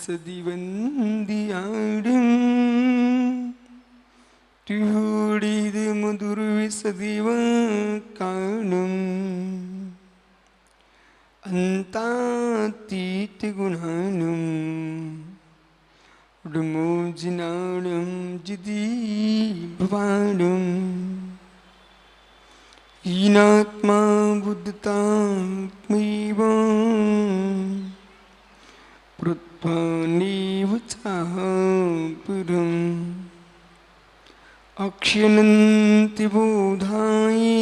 സതിവന്തിയാടും തിഹൂടിത് മധുരവിസതിവ കാണും അന്താത്തീറ്റ് ഗുണാനും ഉടുമോജിനാടും ജിതീപാടും ഈനാത്മാ ബുദ്ധാത്മൈവം പുരം അക്ഷ്യനന്തി ബോധായേ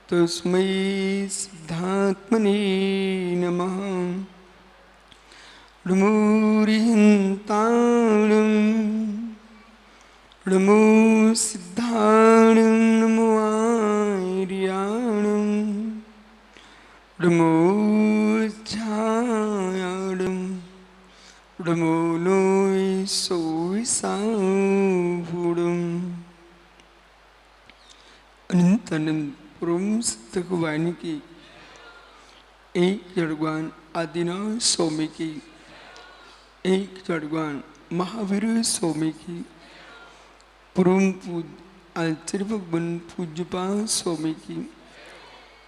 തസ്മൈ സിദ്ധാത്മനേ നമഃ നമോരിഹന്താണം നമോ സിദ്ധാണം നമോ ആര്യാണം നമോ अनंतनंतपुरम सिद्धवाणी की एक जड़वान आदिनाथ स्वामी की एक जड़वान महावीर स्वामी की परम पूज आचार्य भगवान पूज्यपाल स्वामी की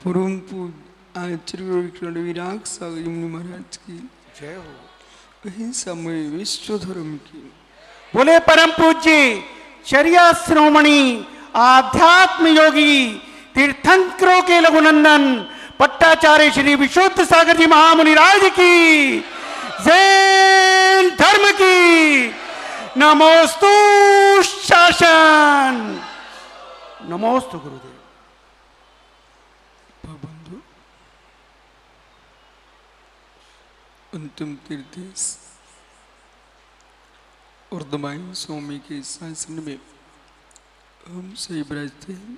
परम पूज आचार्य विराग सागर महाराज की जय हो। वही समय विश्व धर्म की बोले परम पूज्य चर्या श्रोमणी आध्यात्म योगी तीर्थंकरों के लघुनंदन पट्टाचार्य श्री विशुद्ध सागर जी महामुनि राज की जैन धर्म की नमोस्तु शासन। नमोस्तु गुरुदेव। बंधु अंतिम तीर्थेश और दमाई स्वामी के शासन में हम सही बराजते हैं।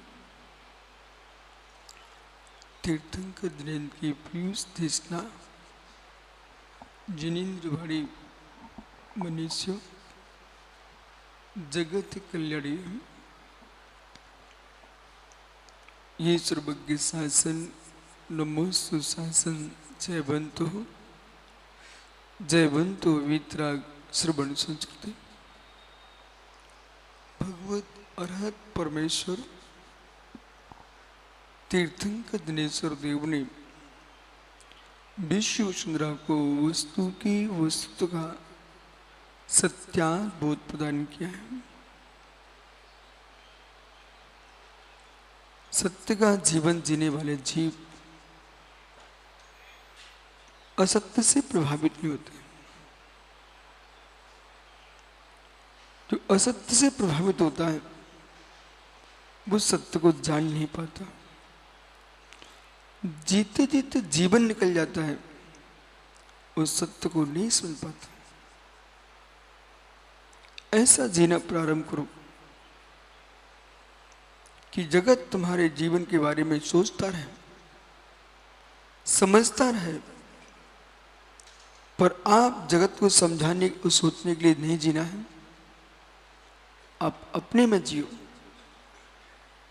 तीर्थंकर दिनेन्द्र की पीयूष देशना जिनेन्द्र भाड़ी मनुष्य जगत कल्याणी ये सर्वज्ञ शासन नमो सुशासन जय बंतो वितराग श्रवण संस्कृति भगवत अरहत परमेश्वर तीर्थंकर दिनेश्वर देव ने विश्व सुंदरा को वस्तु की वस्तु का सत्याबोध प्रदान किया है। सत्य का जीवन जीने वाले जीव असत्य से प्रभावित नहीं होते। जो असत्य से प्रभावित होता है वो सत्य को जान नहीं पाता। जीते जीते जीवन निकल जाता है, उस सत्य को नहीं समझ पाता। ऐसा जीना प्रारंभ करो कि जगत तुम्हारे जीवन के बारे में सोचता रहे, समझता रहे, पर आप जगत को समझाने और सोचने के लिए नहीं जीना है। आप अपने में जियो।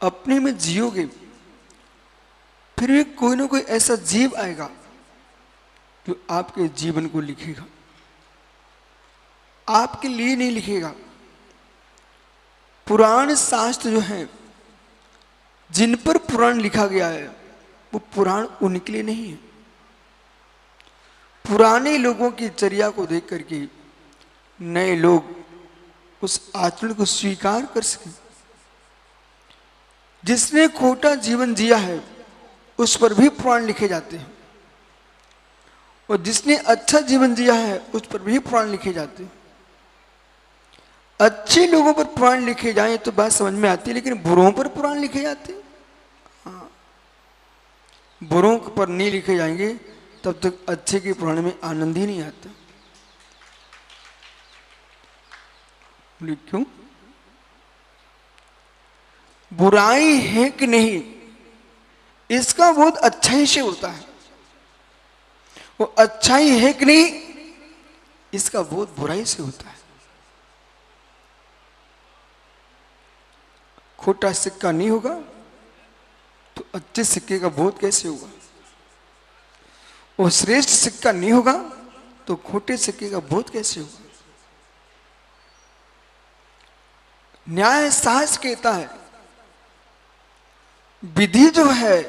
अपने में जियोगे फिर भी कोई ना कोई ऐसा जीव आएगा जो आपके जीवन को लिखेगा, आपके लिए नहीं लिखेगा। पुराण शास्त्र जो हैं, जिन पर पुराण लिखा गया है, वो पुराण उनके लिए नहीं है। पुराने लोगों की चर्या को देख करके नए लोग उस आचरण को स्वीकार कर सके। जिसने खोटा जीवन जिया है उस पर भी पुराण लिखे जाते हैं, और जिसने अच्छा जीवन जिया है उस पर भी पुराण लिखे जाते हैं। अच्छे लोगों पर पुराण लिखे जाएं तो बात समझ में आती है, लेकिन बुरों पर पुराण लिखे जाते हैं। हाँ, बुरों पर नहीं लिखे जाएंगे तब तक अच्छे के पुराण में आनंद ही नहीं आता। बोले क्यों? बुराई है कि नहीं इसका बोध अच्छाई से होता है, वो अच्छाई है कि नहीं इसका बोध बुराई से होता है। खोटा सिक्का नहीं होगा तो अच्छे सिक्के का बोध कैसे होगा? वो श्रेष्ठ सिक्का नहीं होगा तो खोटे सिक्के का बोध कैसे होगा? न्याय साहस कहता है विधि जो है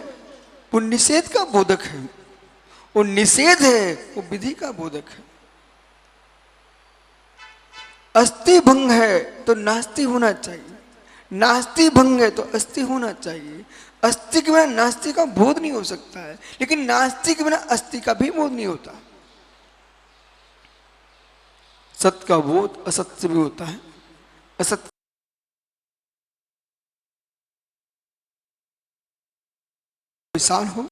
वो निषेध का बोधक है, वो निषेध है वो विधि का बोधक है। अस्थि भंग है तो नास्ति होना चाहिए, नास्ति भंग है तो अस्थि होना चाहिए। अस्थि के बिना नास्ति का बोध नहीं हो सकता है, लेकिन नास्ति के बिना अस्थि का भी बोध नहीं होता। सत्य का बोध असत्य से भी होता है, असत्य विशाल हो।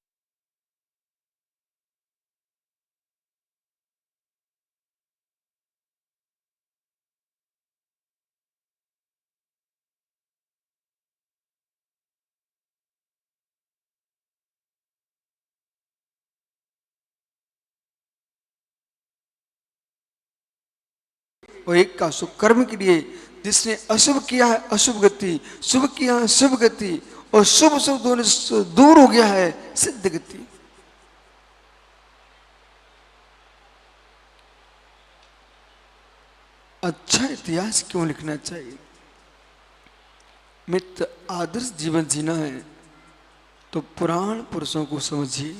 और एक का सुख कर्म के लिए, जिसने अशुभ किया है अशुभ गति, शुभ किया है शुभ गति, और शुभ शुभ दोनों से दूर हो गया है सिद्ध गति। अच्छा इतिहास क्यों लिखना चाहिए? मित्र, आदर्श जीवन जीना है तो पुराण पुरुषों को समझिए।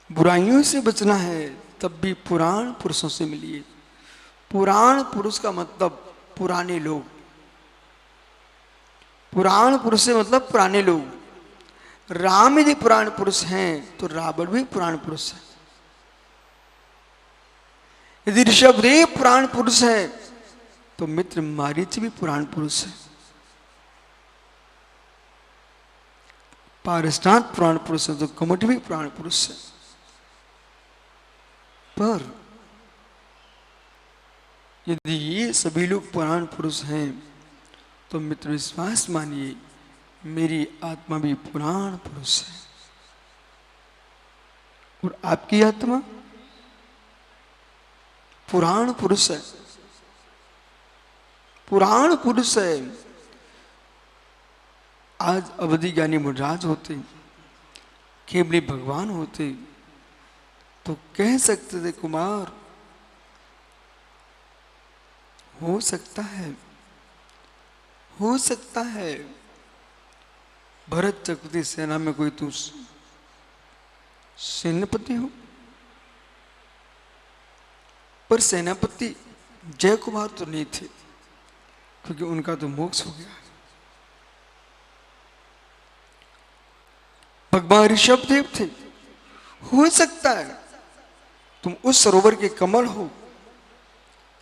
बुराइयों से बचना है तब भी पुराण पुरुषों से मिलिए। पुराण पुरुष का मतलब पुराने लोग, पुराण पुरुष से मतलब पुराने लोग। राम यदि पुराण पुरुष हैं तो रावण भी पुराण पुरुष है। यदि ऋषभदेव पुराण पुरुष है तो मित्र मारीच भी पुराण पुरुष है। पारसनाथ पुराण पुरुष है तो कमठ भी पुराण पुरुष है। पर यदि ये सभी लोग पुराण पुरुष हैं तो मित्र विश्वास मानिए मेरी आत्मा भी पुराण पुरुष है। और आपकी आत्मा पुराण पुरुष है, पुराण पुरुष है। आज अवधि ज्ञानी मुनिराज होते, केवली भगवान होते तो कह सकते थे कुमार हो सकता है, हो सकता है भरत चक्रवर्ती सेना में कोई तू सेनापति हो। पर सेनापति जय कुमार तो नहीं थे, क्योंकि उनका तो मोक्ष हो गया। भगवान ऋषभदेव थे, हो सकता है तुम उस सरोवर के कमल हो।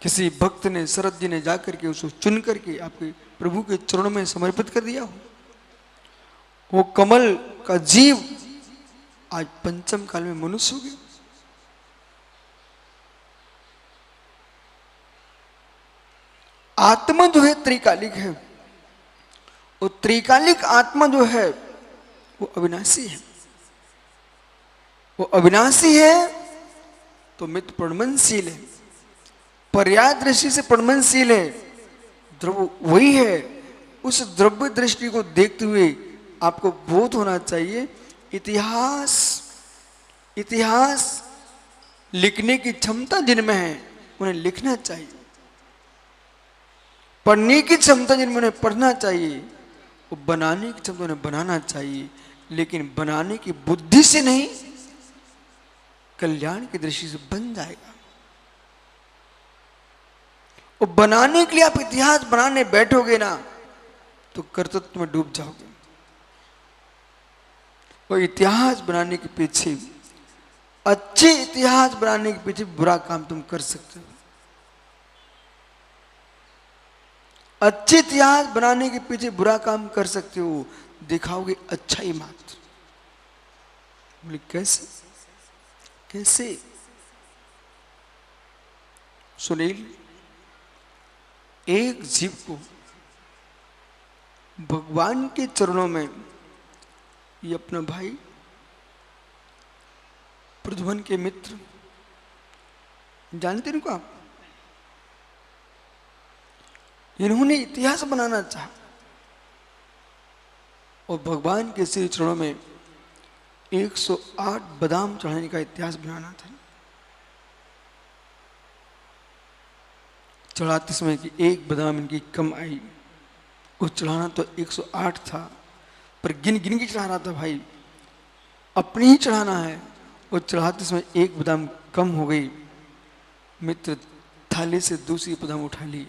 किसी भक्त ने, शरद जी ने जाकर के उसको चुन करके आपके प्रभु के चरणों में समर्पित कर दिया हो। वो कमल का जीव आज पंचम काल में मनुष्य हो गया। आत्मा जो है त्रिकालिक है, वो त्रिकालिक आत्मा जो है वो अविनाशी है। वो अविनाशी है तो मित्र प्रणमनशील है, पर्याय दृष्टि से प्रणमनशील है। द्रव्य वही है। उस द्रव्य दृष्टि को देखते हुए आपको बोध होना चाहिए इतिहास, इतिहास लिखने की क्षमता जिनमें है उन्हें लिखना चाहिए। पढ़ने की क्षमता जिनमें उन्हें पढ़ना चाहिए, वो बनाने की क्षमता उन्हें बनाना चाहिए। लेकिन बनाने की बुद्धि से नहीं, कल्याण की दृष्टि से बन जाएगा। वो बनाने के लिए आप इतिहास बनाने बैठोगे ना तो कर्तृत्व में डूब जाओगे। वो इतिहास बनाने के पीछे, अच्छे इतिहास बनाने के पीछे बुरा काम तुम कर सकते हो। अच्छे इतिहास बनाने के पीछे बुरा काम कर सकते हो, दिखाओगे अच्छा ही मात्र। बोले कैसे कैसे? सुनील, एक जीव को भगवान के चरणों में, ये अपना भाई प्रद्युम्न के मित्र, जानते इनको आप? इन्होंने इतिहास बनाना चाहा और भगवान के श्री चरणों में 108 बादाम चढ़ाने का इतिहास बनाना था। चढ़ाते समय की एक बादाम इनकी कम आई, उस चढ़ाना तो 108 था, पर गिन गिन के चढ़ा रहा था भाई, अपनी ही चढ़ाना है। और चढ़ाते समय एक बादाम कम हो गई, मित्र थाली से दूसरी बादाम उठा ली।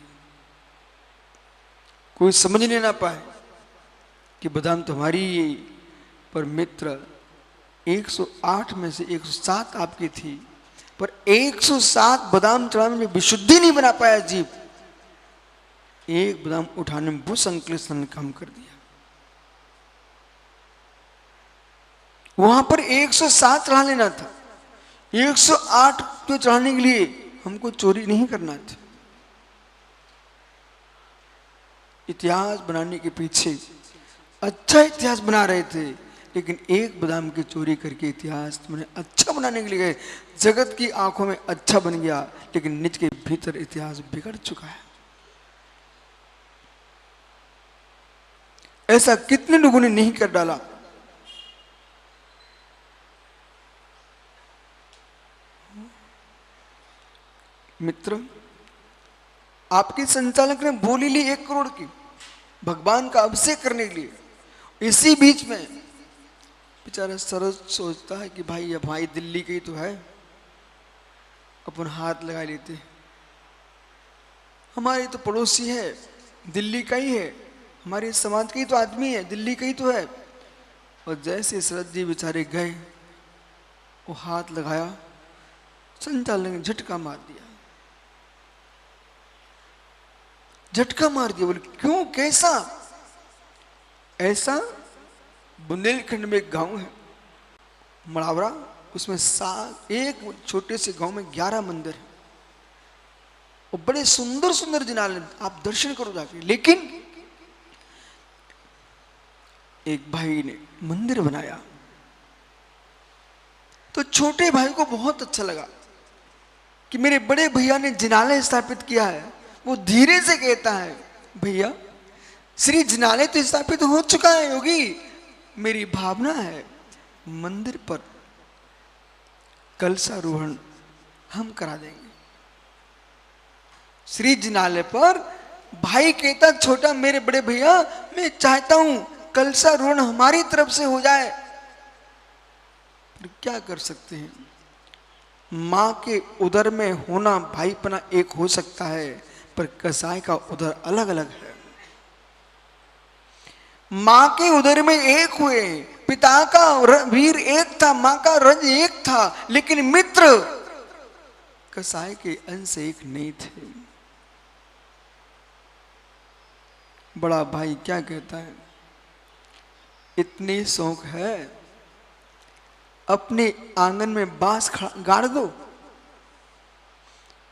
कोई समझ नहीं ना पाए कि बादाम तुम्हारी ही, पर मित्र 108 में से 107 आपकी थी, पर 107 बादाम चढ़ाने में विशुद्धि नहीं बना पाया जीव। एक बादाम उठाने में भूसंकलित ने काम कर दिया। वहां पर 107 चढ़ा लेना था, 108 तो चढ़ाने के लिए हमको चोरी नहीं करना था। इतिहास बनाने के पीछे अच्छा इतिहास बना रहे थे, लेकिन एक बादाम की चोरी करके इतिहास तुमने अच्छा बनाने के लिए गए। जगत की आंखों में अच्छा बन गया, लेकिन निज के भीतर इतिहास बिगड़ चुका है। ऐसा कितने लोगों ने नहीं कर डाला। मित्र, आपके संचालक ने बोली ली 1 करोड़ की भगवान का अभिषेक करने के लिए। इसी बीच में बेचारा सरस सोचता है कि भाई अब भाई दिल्ली के ही तो है, अपन हाथ लगा लेते, हमारे तो पड़ोसी है, दिल्ली का ही है, हमारे समाज का ही तो आदमी है, दिल्ली का ही तो है। और जैसे शरद जी बेचारे गए, वो हाथ लगाया, संचालक ने झटका मार दिया, झटका मार दिया। बोले क्यों, कैसा? ऐसा बुंदेलखंड में एक गांव है मड़ावरा, उसमें एक छोटे से गांव में 11 मंदिर है और बड़े सुंदर सुंदर जिनालय, आप दर्शन करो जाके। लेकिन एक भाई ने मंदिर बनाया तो छोटे भाई को बहुत अच्छा लगा कि मेरे बड़े भैया ने जिनालय स्थापित किया है। वो धीरे से कहता है, भैया श्री जिनालय तो स्थापित हो चुका है योगी, मेरी भावना है मंदिर पर कलशारोहण हम करा देंगे। श्री जिनालय पर भाई कहता, छोटा मेरे बड़े भैया मैं चाहता हूं कलशारोहण हमारी तरफ से हो जाए। पर क्या कर सकते हैं, मां के उदर में होना भाईपना एक हो सकता है, पर कसाई का उदर अलग अलग है। मां के उदर में एक हुए, पिता का वीर एक था, मां का रज एक था, लेकिन मित्र कसाई के अंश एक नहीं थे। बड़ा भाई क्या कहता है, इतनी शौक है अपने आंगन में बांस गाड़ दो।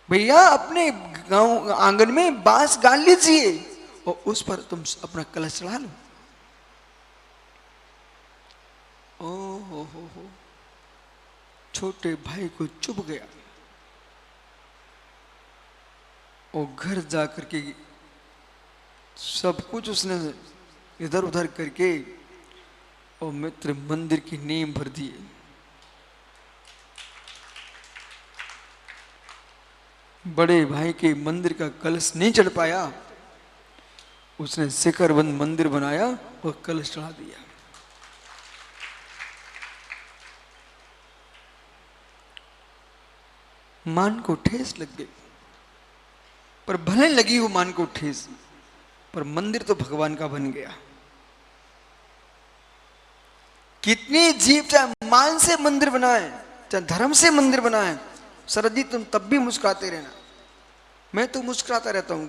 भैया अपने गांव आंगन में बांस गाड़ लीजिए और उस पर तुम अपना कलश चढ़ा लो। ओ हो, छोटे भाई को चुभ गया और घर जाकर के सब कुछ उसने इधर उधर करके और मित्र मंदिर की नींव भर दिए। बड़े भाई के मंदिर का कलश नहीं चढ़ पाया, उसने शिखरबंद मंदिर बनाया और कलश चढ़ा दिया। मान को ठेस लग गई, पर भले लगी वो मान को ठेस, पर मंदिर तो भगवान का बन गया। कितनी जीव चाहे मान से मंदिर बनाए, चाहे धर्म से मंदिर बनाए, शरद जी तुम तब भी मुस्कुराते रहना, मैं तो मुस्कुराता रहता हूं।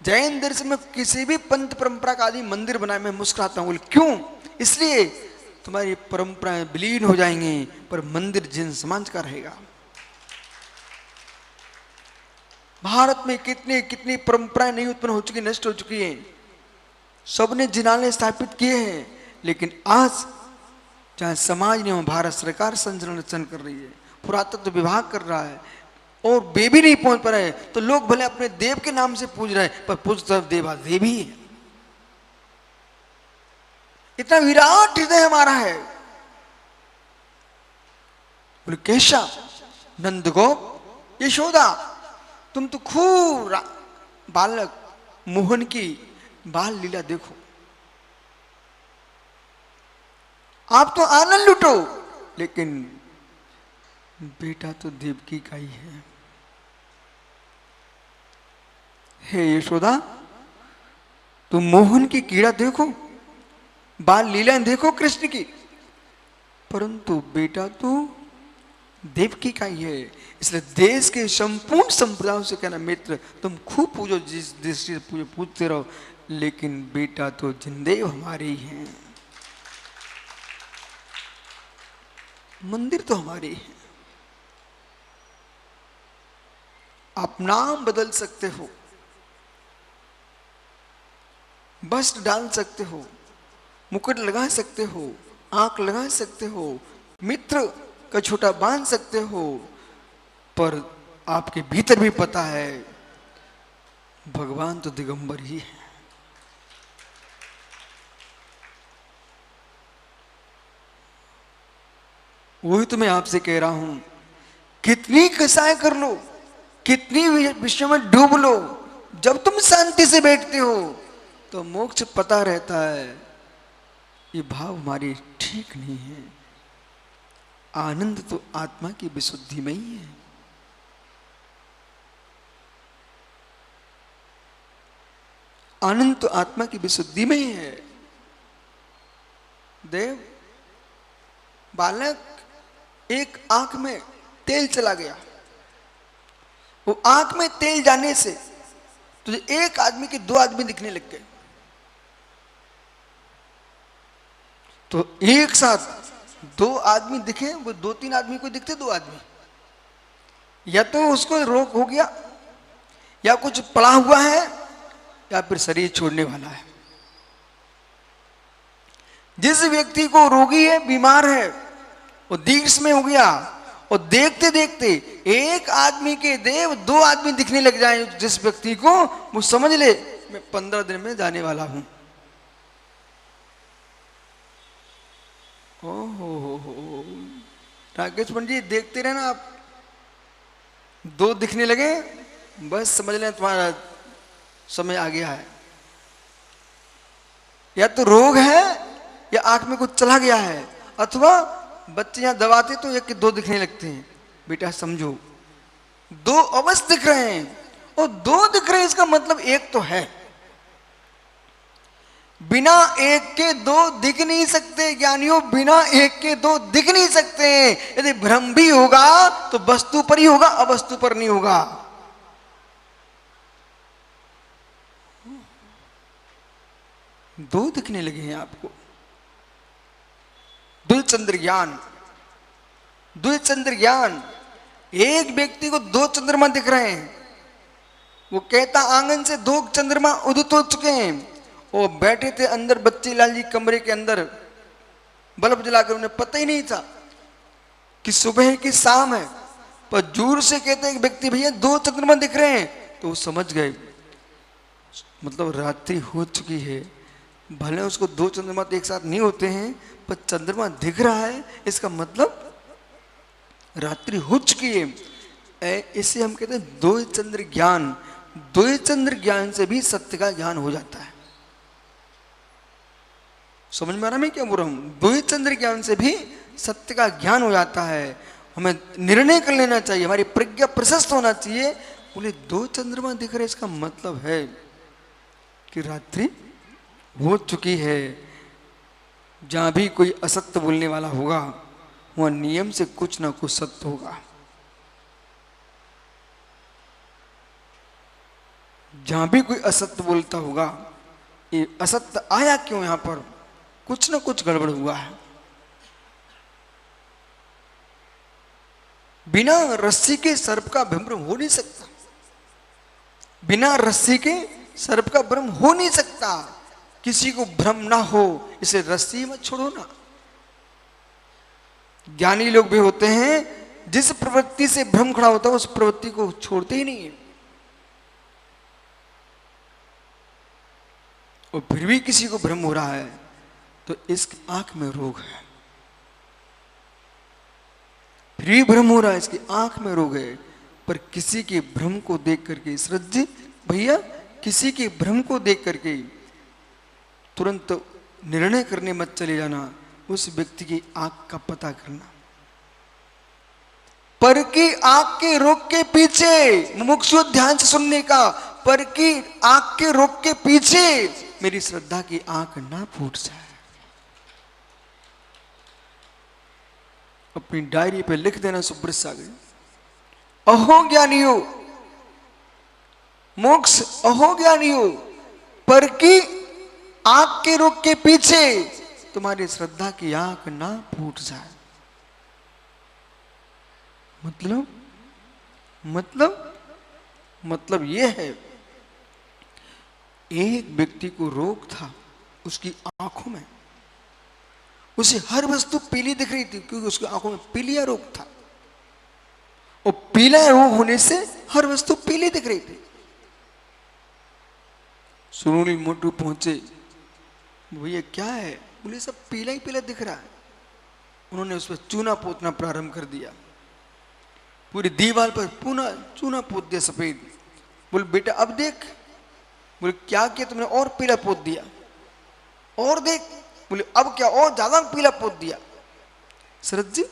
जैन दर्शन में किसी भी पंथ परंपरा का आदि मंदिर बनाए मैं मुस्कुराता हूं। बोले क्यों? इसलिए तुम्हारी परंपराएं विलीन हो जाएंगी पर मंदिर जिन समाज का रहेगा। भारत में कितनी कितनी परंपराएं नहीं उत्पन्न हो चुकी, नष्ट हो चुकी हैं, सबने जिनालय स्थापित किए हैं, लेकिन आज चाहे समाज ने भारत सरकार संरक्षण कर रही है, पुरातत्व विभाग कर रहा है और वे भी नहीं पहुंच पा रहे, तो लोग भले अपने देव के नाम से पूज रहे हैं पर पूज तो देवा देवी है। इतना विराट हृदय हमारा है। बोले कैसा? नंदगोप यशोदा तुम तो खूब बालक मोहन की बाल लीला देखो, आप तो आनंद लुटो, लेकिन बेटा तो देवकी का ही है। हे यशोदा तुम मोहन की कीड़ा देखो, बाल लीला देखो कृष्ण की, परंतु बेटा तो देवकी का ही है। इसलिए देश के संपूर्ण संप्रदायों से कहना मित्र तुम खूब पूजो, जिस दृष्टि से पूजते रहो, लेकिन बेटा तो जिनदेव हमारे ही हैं, मंदिर तो हमारे ही हैं। आप नाम बदल सकते हो, वस्त्र डाल सकते हो, मुकुट लगा सकते हो, आंख लगा सकते हो, मित्र का छोटा बांध सकते हो, पर आपके भीतर भी पता है भगवान तो दिगंबर ही है। वही तो मैं आपसे कह रहा हूं, कितनी कसाई कर लो, कितनी विषय में डूब लो, जब तुम शांति से बैठते हो तो मोक्ष पता रहता है। ये भाव हमारी ठीक नहीं है। आनंद तो आत्मा की विशुद्धि में ही है। आनंद तो आत्मा की विशुद्धि में ही है। देव बालक एक आंख में तेल चला गया, वो आंख में तेल जाने से तुझे एक आदमी के दो आदमी दिखने लग गए, तो एक साथ दो आदमी दिखे, वो दो तीन आदमी को दिखते दो आदमी, या तो उसको रोग हो गया, या कुछ पड़ा हुआ है, या फिर शरीर छोड़ने वाला है। जिस व्यक्ति को रोगी है, बीमार है, वो दीर्घ में हो गया, और देखते देखते एक आदमी के देव दो आदमी दिखने लग जाए जिस व्यक्ति को, वो समझ ले मैं 15 दिन में जाने वाला हूं। ओहो राकेश पंडित जी देखते रहे ना आप, दो दिखने लगे बस समझ लें तुम्हारा समय आ गया है, या तो रोग है या आंख में कुछ चला गया है, अथवा बच्चे यहां दबाते तो एक के दो दिखने लगते हैं। बेटा समझो, दो अवश्य दिख रहे हैं, और दो दिख रहे हैं इसका मतलब एक तो है। बिना एक के दो दिख नहीं सकते ज्ञानियों, बिना एक के दो दिख नहीं सकते। यदि भ्रम भी होगा तो वस्तु पर ही होगा, अवस्तु पर नहीं होगा। दो दिखने लगे हैं आपको। द्विचंद्र ज्ञान, द्विचंद्र ज्ञान, एक व्यक्ति को दो चंद्रमा दिख रहे हैं, वो कहता आंगन से दो चंद्रमा उदित हो चुके हैं, वो बैठे थे अंदर बच्चे लाल जी कमरे के अंदर बल्ब जलाकर, उन्हें पता ही नहीं था कि सुबह की शाम है, पर जोर से कहते हैं व्यक्ति भैया दो चंद्रमा दिख रहे हैं, तो वो समझ गए मतलब रात्रि हो चुकी है। भले उसको दो चंद्रमा तो एक साथ नहीं होते हैं, पर चंद्रमा दिख रहा है, इसका मतलब रात्रि हो चुकी है। इसे हम कहते हैं द्वैचंद्र ज्ञान। द्वैचंद्र ज्ञान से भी सत्य का ज्ञान हो जाता है। समझ में आ रहा मैं क्या बोल रहा हूं? द्वैचंद्र ज्ञान से भी सत्य का ज्ञान हो जाता है। हमें निर्णय कर लेना चाहिए, हमारी प्रज्ञा प्रशस्त होना चाहिए। बोले दो चंद्रमा दिख रहे, इसका मतलब है कि रात्रि हो चुकी है। जहां भी कोई असत्य बोलने वाला होगा वह नियम से कुछ ना कुछ सत्य होगा। जहां भी कोई असत्य बोलता होगा, ये असत्य आया क्यों यहां पर, कुछ ना कुछ गड़बड़ हुआ है। बिना रस्सी के सर्प का भ्रम हो नहीं सकता, बिना रस्सी के सर्प का भ्रम हो नहीं सकता। किसी को भ्रम ना हो इसे रस्सी मत छोड़ो ना। ज्ञानी लोग भी होते हैं, जिस प्रवृत्ति से भ्रम खड़ा होता है उस प्रवृत्ति को छोड़ते ही नहीं है, और फिर भी किसी को भ्रम हो रहा है तो इसकी आंख में रोग है। फिर भी भ्रम हो रहा है, इसकी आंख में रोग है। पर किसी के भ्रम को देख करके, श्रद्धा भैया, किसी के भ्रम को देख करके तुरंत निर्णय करने मत चले जाना, उस व्यक्ति की आंख का पता करना। पर की आंख के रोग के पीछे, मुमुक्षु ध्यान से सुनने का, पर की आंख के रोग के पीछे मेरी श्रद्धा की आंख ना फूट जाए। अपनी डायरी पे लिख देना सुब्रत सागर, अहो ज्ञानियों, मोक्ष अहो ज्ञानियों, पर की आंख के रोग के पीछे तुम्हारी श्रद्धा की आंख ना फूट जाए। मतलब यह है, एक व्यक्ति को रोग था उसकी आंखों में, उसे हर वस्तु पीली दिख रही थी क्योंकि उसकी आंखों में पीलिया रोग था, और पीला रोग होने से हर वस्तु पीली दिख रही थी। सुनील मोटू पहुंचे, भैया क्या है? बोले सब पीला ही पीला दिख रहा है। उन्होंने उस पर चूना पोतना प्रारंभ कर दिया, पूरी दीवार पर पुनः चूना पोत दिया सफेद। बोले बेटा अब देख। बोले क्या किया तुमने? और पीला पोत दिया। और देख। बोले अब क्या? और ज्यादा पीला पोत दिया। शरद जी,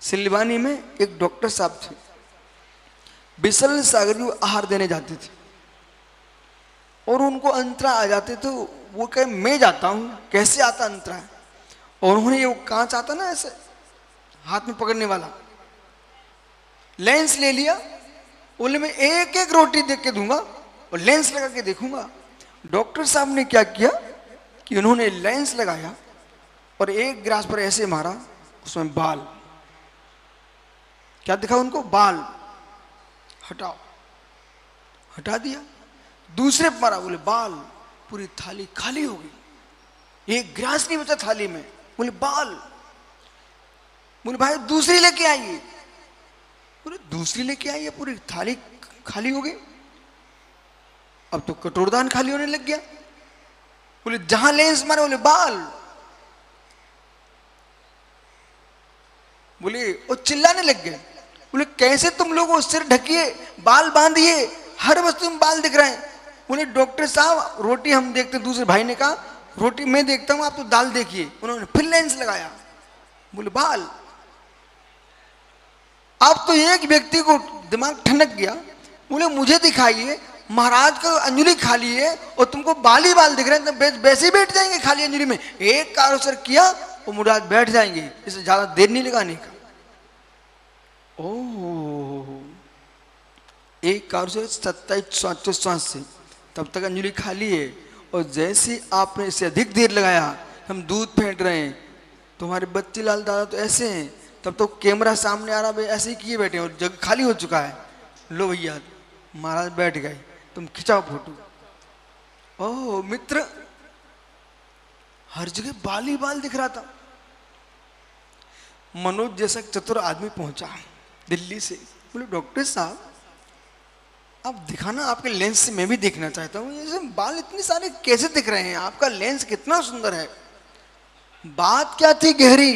सिलवानी में एक डॉक्टर साहब थे, बिसल सागर जी आहार देने जाते थे और उनको अंतरा आ जाते थे। वो कहे मैं जाता हूं, कैसे आता अंतरा है? और उन्होंने ये कांच आता ना ऐसे हाथ में पकड़ने वाला, लेंस ले लिया। बोले मैं एक एक रोटी देख के दूंगा और लेंस लगा के देखूंगा। डॉक्टर साहब ने क्या किया कि उन्होंने लेंस लगाया और एक गिलास पर ऐसे मारा, उसमें बाल। क्या दिखा उनको? बाल। हटाओ, हटा दिया। दूसरे पर मारा, बोले बाल। पूरी थाली खाली हो गई, एक गिलास नहीं बचा थाली में। बोले बाल। बोले भाई दूसरी लेके आइए। बोले दूसरी लेके आइए, पूरी थाली खाली हो गई। अब तो कटोरदान खाली होने लग गया। बोले जहां लेंस मारे, बोले बाल। बोले वो चिल्लाने लग गए। बोले कैसे तुम लोग सिर ढकिए, बाल बांधिए, हर वस्तु में बाल दिख रहे हैं। बोले डॉक्टर साहब रोटी हम देखते। दूसरे भाई ने कहा रोटी मैं देखता हूं, आप तो दाल देखिए। उन्होंने फिर लेंस लगाया, बोले बाल। अब तो एक व्यक्ति को दिमाग ठनक गया। बोले मुझे दिखाइए, महाराज का अंजलि खाली है और तुमको बाल ही बाल दिख रहे हैं, तो वैसे ही बैठ जाएंगे खाली अंजलि में। एक कारोसर किया वो मुराद बैठ जाएंगे, इसे ज्यादा देर नहीं लगाने का। ओह, एक कारोसर 27 श्वास से तब तक अंजलि खाली है, और जैसे आपने इसे अधिक देर लगाया, हम दूध फेंट रहे हैं, तुम्हारे बच्चे लाल दादा तो ऐसे हैं, तब तो कैमरा सामने आ रहा है, ऐसे ही किए बैठे हैं और जगह खाली हो चुका है। लो भैया महाराज बैठ गए, तुम खिंचाओ फोटो। ओह मित्र, हर जगह बाल ही बाल दिख रहा था। मनोज जैसा चतुर आदमी पहुंचा दिल्ली से। बोले डॉक्टर साहब आप दिखाना, आपके लेंस से मैं भी देखना चाहता हूँ, ये बाल इतने सारे कैसे दिख रहे हैं? आपका लेंस कितना सुंदर है। बात क्या थी गहरी,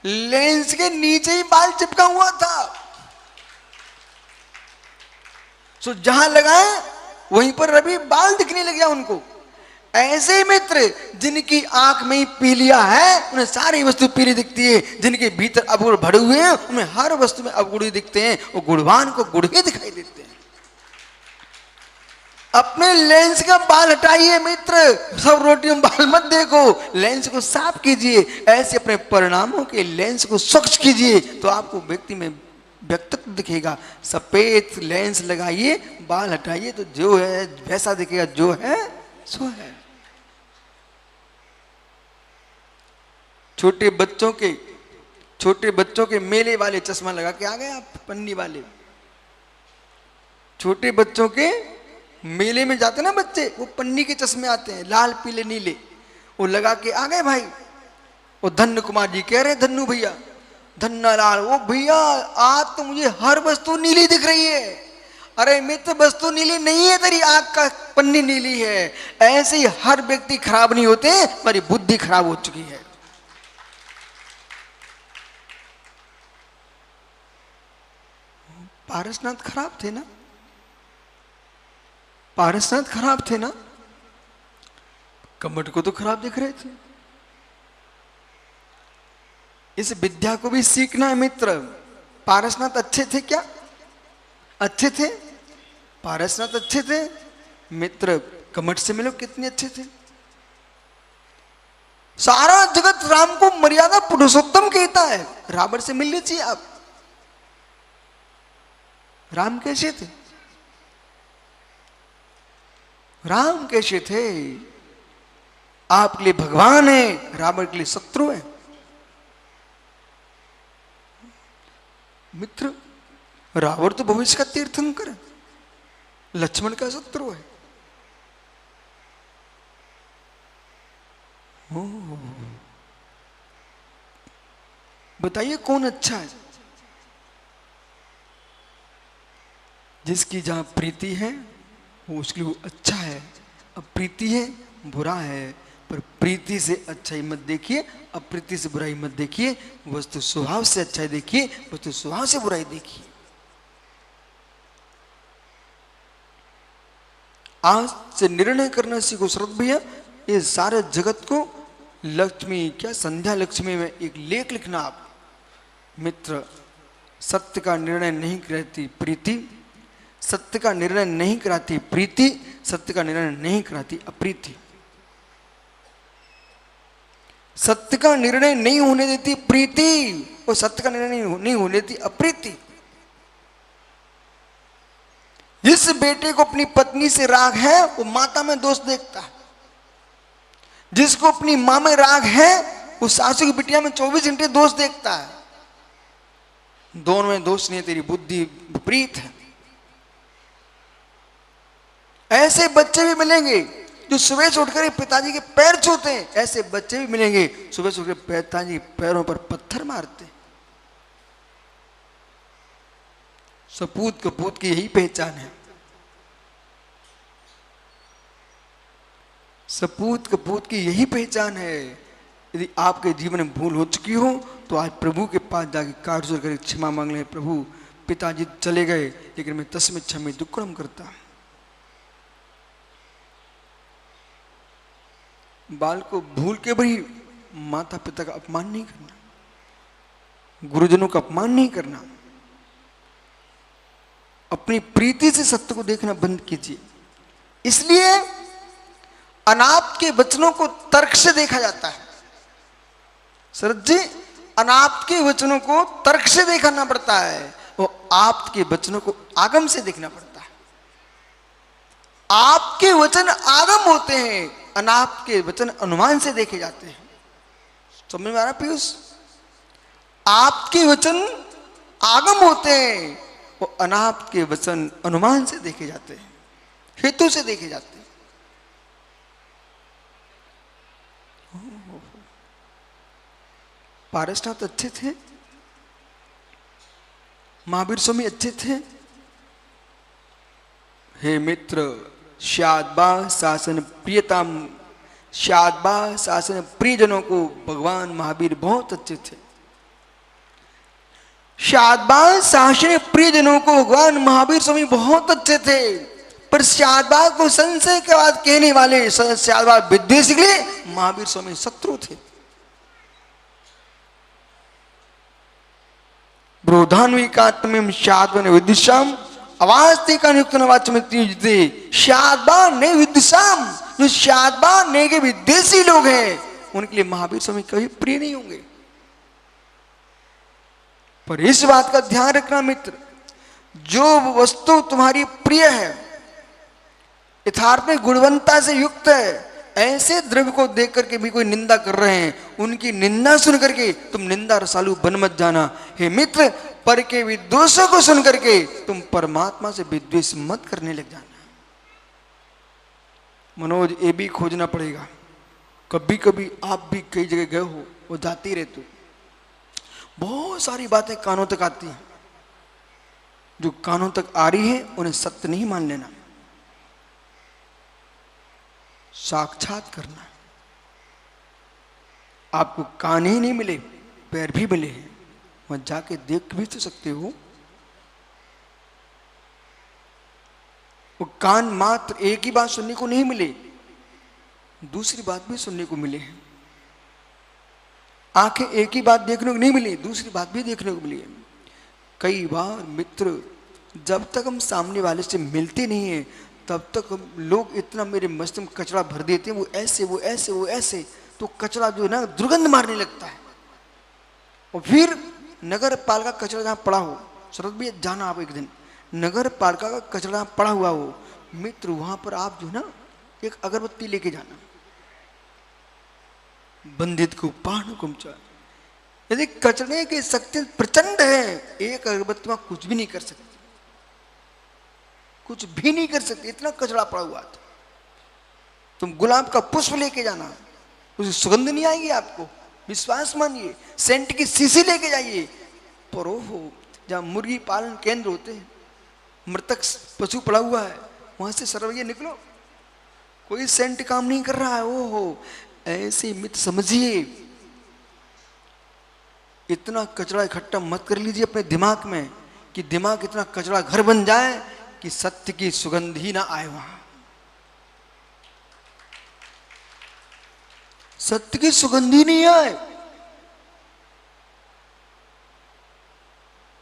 लेंस के नीचे ही बाल चिपका हुआ था। सो जहां लगाए वहीं पर अभी बाल दिखने लग गया उनको। ऐसे ही मित्र, जिनकी आंख में ही पीलिया है उन्हें सारी वस्तु पीली दिखती है, जिनके भीतर अवगुण भरे हुए हैं उन्हें हर वस्तु में अवगुण ही दिखते हैं, और गुणवान को गुण ही दिखाई देते हैं। अपने लेंस का बाल हटाइए मित्र, सब रोटियों में बाल मत देखो, लेंस को साफ कीजिए। ऐसे अपने परिणामों के लेंस को स्वच्छ कीजिए, तो आपको व्यक्ति में व्यक्तित्व दिखेगा। सफेद लेंस लगाइए, बाल हटाइए तो जो है वैसा दिखेगा, जो है सो है। छोटे बच्चों के मेले वाले चश्मा लगा के आ गए आप, पन्नी वाले। छोटे बच्चों के मेले में जाते ना बच्चे, वो पन्नी के चश्मे आते हैं, लाल पीले नीले, वो लगा के आ गए भाई। वो धन्य कुमार जी कह रहे, धन्नू भैया, धन्ना लाल, वो भैया आज तो मुझे हर वस्तु नीली दिख रही है। अरे मित्र, वस्तु नीली नहीं है, तेरी आंख का पन्नी नीली है। ऐसे ही हर व्यक्ति खराब नहीं होते, हमारी बुद्धि खराब हो चुकी है। पारसनाथ खराब थे ना, पारसनाथ खराब थे ना, कमट को तो खराब दिख रहे थे। इस विद्या को भी सीखना है मित्र। पारसनाथ अच्छे थे क्या? अच्छे थे, पारसनाथ अच्छे थे मित्र। कमट से मिलो, कितने अच्छे थे। सारा जगत राम को मर्यादा पुरुषोत्तम कहता है। रावण से मिल लीजिए आप, राम कैसे थे? राम कैसे थे? आपके लिए भगवान है, रावण के लिए शत्रु है। मित्र, रावण तो भविष्य का तीर्थंकर है, लक्ष्मण का शत्रु है। बताइए कौन अच्छा है? जिसकी जहां प्रीति है वो उसके लिए वो अच्छा है। अब प्रीति है बुरा है, पर प्रीति से अच्छाई मत देखिए, अप्रीति से बुराई मत देखिए। वस्तु स्वभाव से अच्छाई देखिए, वस्तु स्वभाव से बुराई देखिए। आज से निर्णय करना सीखो शरद भैया। ये सारे जगत को लक्ष्मी, क्या संध्या लक्ष्मी में एक लेख लिखना आप। मित्र, सत्य का निर्णय नहीं कराती प्रीति, सत्य का निर्णय नहीं कराती प्रीति, सत्य का निर्णय नहीं कराती अप्रीति। सत्य का निर्णय नहीं होने देती प्रीति, और सत्य का निर्णय नहीं होने देती अप्रीति। जिस बेटे को अपनी पत्नी से राग है वो माता में दोष देखता है। जिसको अपनी मां में राग है वो सासू की बिटिया में 24 घंटे दोष देखता है। दोनों में दोष नहीं है, तेरी बुद्धि विपरीत है। ऐसे बच्चे भी मिलेंगे जो सुबह से उठकर पिताजी के पैर छूते हैं। ऐसे बच्चे भी मिलेंगे सुबह से उठकर पिताजी के पैरों पर पत्थर मारते। सपूत कपूत की यही पहचान है। सपूत कपूत की यही पहचान है। यदि आपके जीवन में भूल हो चुकी हो तो आज प्रभु के पास जाके कार जोड़ कर क्षमा मांग ले। प्रभु, पिताजी चले गए लेकिन मैं तस्मिन् क्षमे दुक्कड़म करता। बाल को भूल के भी माता पिता का अपमान नहीं करना, गुरुजनों का अपमान नहीं करना। अपनी प्रीति से सत्य को देखना बंद कीजिए। इसलिए अनाप के वचनों को तर्क से देखा जाता है। शरद जी, अनाप के वचनों को तर्क से देखना पड़ता है, वो आप के वचनों को आगम से देखना पड़ता है। आपके वचन आगम होते हैं, अनाप के वचन अनुमान से देखे जाते हैं। समझ में आ रहा पीयूष? आपके वचन आगम होते हैं, वो अनाप के वचन अनुमान से देखे जाते हैं, हेतु से देखे जाते हैं। पारसनाथ अच्छे थे, महावीर स्वामी अच्छे थे। हे मित्र, शादबा शासन प्रियतम, शादबा शासन प्रियजनों को भगवान महावीर बहुत अच्छे थे। शादबा शासन प्रियजनों को भगवान महावीर स्वामी बहुत अच्छे थे। पर शादबा को संशय के बाद कहने वाले शादबा विद्वेषी के लिए महावीर स्वामी शत्रु थे। ब्रोधान्विकात्मम शादवन विद्विषाम अवास्ते का नियुक्त नवाचमित्युजते। शादबा ने विद्विषाम, जो शादबा ने के विद्वेषी लोग हैं उनके लिए महावीर स्वामी कभी प्रिय नहीं होंगे। पर इस बात का ध्यान रखना मित्र, जो वस्तु तुम्हारी प्रिय है, यथार्थ में गुणवत्ता से युक्त है, ऐसे द्रव्य को देख करके भी कोई निंदा कर रहे हैं, उनकी निंदा सुन करके तुम निंदा रसालु बन मत जाना। हे मित्र, पर के विद्वेषों को सुन करके तुम परमात्मा से विद्वेष मत करने लग जाना। मनोज, ये भी खोजना पड़ेगा। कभी कभी आप भी कई जगह गए हो, वो जाती रहते हो, बहुत सारी बातें कानों तक आती हैं, जो कानों तक आ रही है उन्हें सत्य नहीं मान लेना, साक्षात करना। आपको कान ही नहीं मिले, पैर भी मिले हैं, वहां जाके देख भी तो सकते हो। वो कान मात्र एक ही बात सुनने को नहीं मिले, दूसरी बात भी सुनने को मिले हैं। आंखें एक ही बात देखने को नहीं मिली, दूसरी बात भी देखने को मिली है। कई बार मित्र, जब तक हम सामने वाले से मिलते नहीं हैं, तब तक हम लोग इतना मेरे मस्त में कचरा भर देते हैं, वो ऐसे वो ऐसे वो ऐसे, तो कचरा जो है ना दुर्गंध मारने लगता है। और फिर नगर पालिका कचरा जहाँ पड़ा हो, शरद भी जाना आप एक दिन, नगर पालिका का कचरा जहाँ पड़ा हुआ हो मित्र, वहां पर आप जो है ना एक अगरबत्ती लेके जाना, बंदित को पान कुमचा। यदि कचरे की शक्ति प्रचंड है, एक अगरबत्ती में कुछ भी नहीं कर सकती, कुछ भी नहीं कर सकती, इतना कचरा पड़ा हुआ था। तुम गुलाब का पुष्प लेके जाना, उसकी सुगंध नहीं आएगी आपको, विश्वास मानिए। सेंट की शीशी लेके जाइए, पर हो जहां मुर्गी पालन केंद्र होते हैं, मृतक पशु पड़ा हुआ है, वहां से सरवैया निकलो, कोई सेंट काम नहीं कर रहा है। ओहो, ऐसे मित्र समझिए, इतना कचरा इकट्ठा मत कर लीजिए अपने दिमाग में कि दिमाग इतना कचरा घर बन जाए कि सत्य की सुगंध ही ना आए वहां। सत्य की सुगंध ही नहीं आए,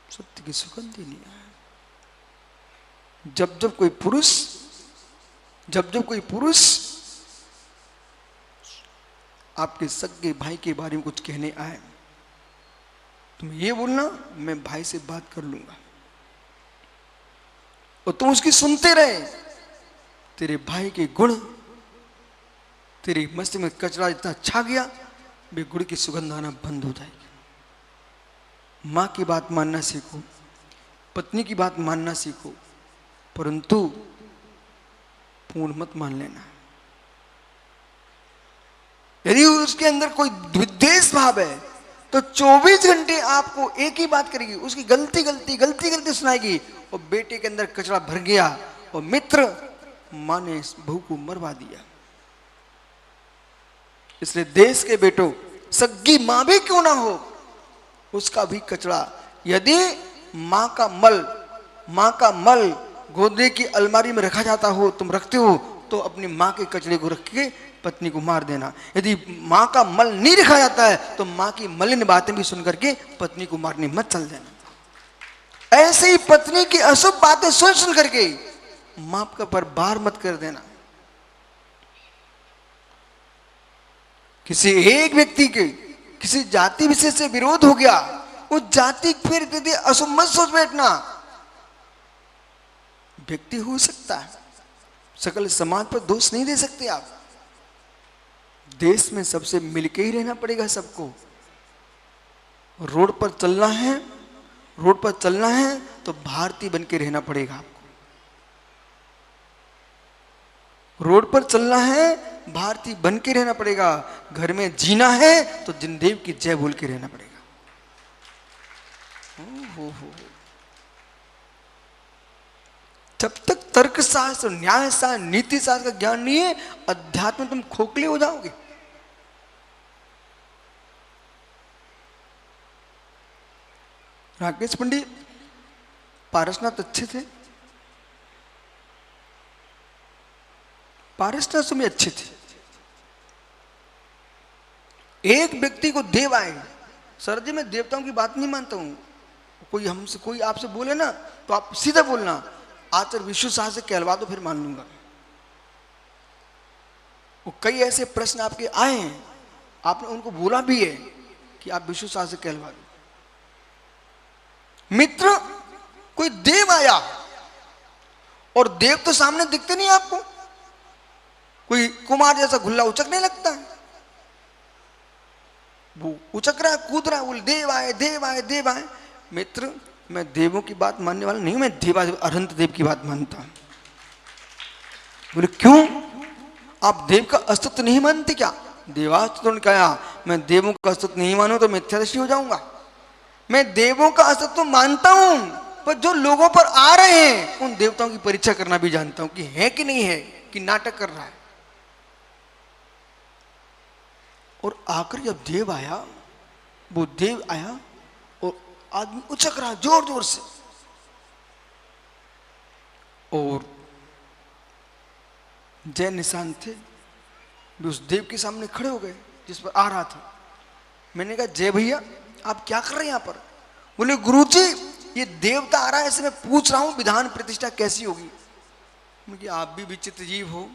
सत्य की सुगंध ही नहीं आए। जब जब कोई पुरुष आपके सगे भाई के बारे में कुछ कहने आए, तुम ये बोलना मैं भाई से बात कर लूंगा, और तुम उसकी सुनते रहे, तेरे भाई के गुण तेरी मस्ती में कचरा इतना छा गया, वे गुड़ की सुगंध आना बंद हो जाएगी। मां की बात मानना सीखो, पत्नी की बात मानना सीखो, परंतु पूर्ण मत मान लेना। यदि उसके अंदर कोई विद्वेष भाव है तो 24 घंटे आपको एक ही बात करेगी, उसकी गलती गलती गलती गलती सुनाएगी, और बेटे के अंदर कचरा भर गया, और मित्र मां ने बहू को मरवा दिया। इसलिए देश के बेटों, सग्गी मां भी क्यों ना हो, उसका भी कचरा, यदि मां का मल गोदरे की अलमारी में रखा जाता हो, तुम रखते हो, तो अपनी मां के कचरे को रख के पत्नी को मार देना। यदि मां का मल नहीं रखा जाता है तो मां की मलिन बातें भी सुन करके पत्नी को मारने मत चल देना। ऐसे ही पत्नी की अशुभ बातें सुन सुन करके मां का पर बार मत कर देना। किसी एक व्यक्ति के किसी जाति विशेष से विरोध हो गया, उस जाति फिर दीदी अशुभ मत सोच बैठना। व्यक्ति हो सकता है, सकल समाज पर दोष नहीं दे सकते आप। देश में सबसे मिलके ही रहना पड़ेगा सबको। रोड पर चलना है तो भारतीय बन के रहना पड़ेगा आपको। रोड पर चलना है, भारतीय बन के रहना पड़ेगा। घर में जीना है तो जिनदेव की जय बोल के रहना पड़ेगा। हो। जब तक तर्क शास्त्र, न्याय शास्त्र, नीति शास्त्र का ज्ञान नहीं है, अध्यात्म तुम खोखले हो जाओगे। राकेश पंडित पारसनाथ अच्छे थे, पारसनाथ में अच्छे थे। एक व्यक्ति को देव आए, सर जी मैं देवताओं की बात नहीं मानता हूं, कोई आपसे बोले ना तो आप सीधा बोलना, आचार्य विष्णु शाह से कहलवा दो फिर मान लूंगा। वो कई ऐसे प्रश्न आपके आए हैं, आपने उनको बोला भी है कि आप विष्णु शाह से कहलवा दो। मित्र, कोई देव आया, और देव तो सामने दिखते नहीं आपको, कोई कुमार जैसा घुल्ला उचकने लगता है, वो उचक रहा है, कूद रहा है, बोले देव आए, देव आए, देव आए। मित्र, मैं देवों की बात मानने वाला नहीं, मैं देवा अनंत देव की बात मानता हूं। बोले क्यों, आप देव का अस्तित्व नहीं मानते क्या? देवास्तित्व ने कहा, मैं देवों का अस्तित्व नहीं मानू तो मिथ्यादर्शी हो जाऊंगा। मैं देवों का अस्तित्व मानता हूं, पर जो लोगों पर आ रहे हैं उन देवताओं की परीक्षा करना भी जानता हूं कि है कि नहीं है, कि नाटक कर रहा है। और आकर जब देव आया, वो देव आया और आदमी उचक रहा जोर जोर से, और जय निशान थे भी उस देव के सामने खड़े हो गए जिस पर आ रहा था। मैंने कहा जय भैया, आप क्या कर रहे हैं यहां पर? बोले गुरुजी, ये देवता आ रहा है, ऐसे मैं पूछ रहा हूं विधान प्रतिष्ठा कैसी होगी। मुझे आप भी विचित्र जीव हो,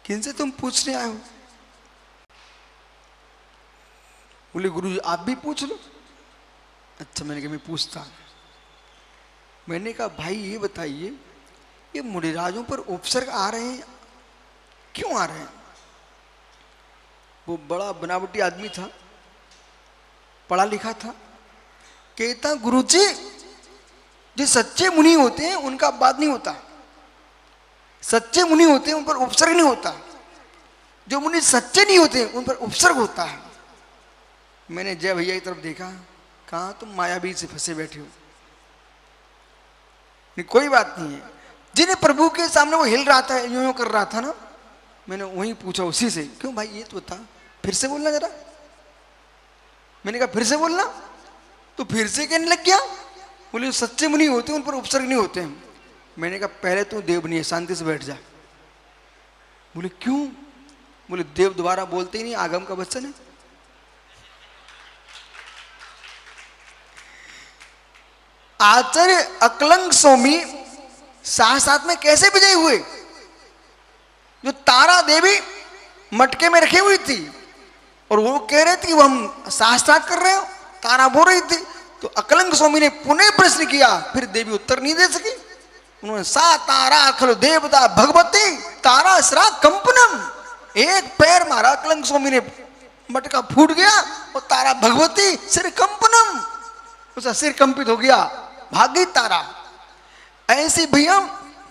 किनसे तुम पूछने आए हो? बोले गुरुजी आप भी पूछ लो। अच्छा, मैंने कहा मैं पूछता। मैंने कहा भाई ये बताइए, ये मुनिराजों पर उपसर्ग आ रहे हैं, क्यों आ रहे हैं? वो बड़ा बनावटी आदमी था, पढ़ा लिखा था। कहता गुरुजी, जो सच्चे मुनि होते हैं उनका बात नहीं होता, सच्चे मुनि होते हैं उन पर उपसर्ग नहीं होता, जो मुनि सच्चे नहीं होते उन पर उपसर्ग होता है। मैंने जय भैया की तरफ देखा, कहा तुम मायावी से फंसे बैठे हो। नहीं, कोई बात नहीं है। जिन्हें प्रभु के सामने वो हिल रहा था, यूं यूं कर रहा था ना, मैंने वही पूछा उसी से, क्यों भाई ये तो बता, फिर से बोलना जरा। मैंने कहा फिर से बोलना, तो फिर से कहने लग गया। बोले सच्चे मुनि होते हैं उन पर उपसर्ग नहीं होते हैं। मैंने कहा पहले तू देव नहीं है, शांति से बैठ जा। बोले क्यों? बोले देव दोबारा बोलते ही नहीं, आगम का वचन है। आचार्य अकलंग स्वामी साथ साथ में कैसे विजयी हुए? जो तारा देवी मटके में रखी हुई थी और वो कह रहे थे कि वो हम शास्त्रार्थ कर रहे हो, तारा बोल रही थी, तो अकलंग स्वामी ने पुनः प्रश्न किया, फिर देवी उत्तर नहीं दे सकी। उन्होंने सा तारा खलो देवता भगवती तारा सरा कंपनम, एक पैर मारा अकलंग स्वामी ने, मटका फूट गया और तारा भगवती सिर कंपनम, उसका सिर कंपित हो गया, भाग गई तारा। ऐसे भैया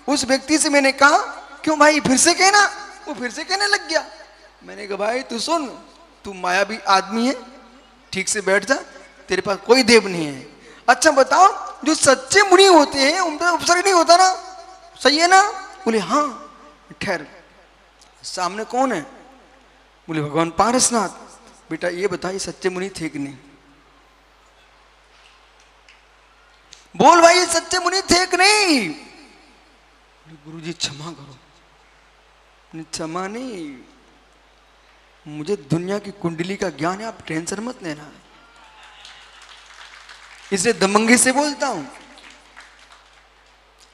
उस व्यक्ति से मैंने कहा क्यों भाई फिर से कहना, वो फिर से कहने लग गया। मैंने कहा भाई तू सुन, तू मायावी आदमी है, ठीक से बैठ जा, तेरे पास कोई देव नहीं है। अच्छा बताओ, जो सच्चे मुनि होते हैं उन पर उपसर्ग नहीं होता ना, सही है ना? बोले हाँ। ठहर, सामने कौन है? बोले भगवान पारसनाथ। बेटा ये बताइए सच्चे मुनि थे कि नहीं? बोल भाई ये सच्चे मुनि थे कि नहीं? गुरुजी क्षमा करो। क्षमा नहीं, मुझे दुनिया की कुंडली का ज्ञान है, आप टेंशन मत लेना, इसे दमंगी से बोलता हूं।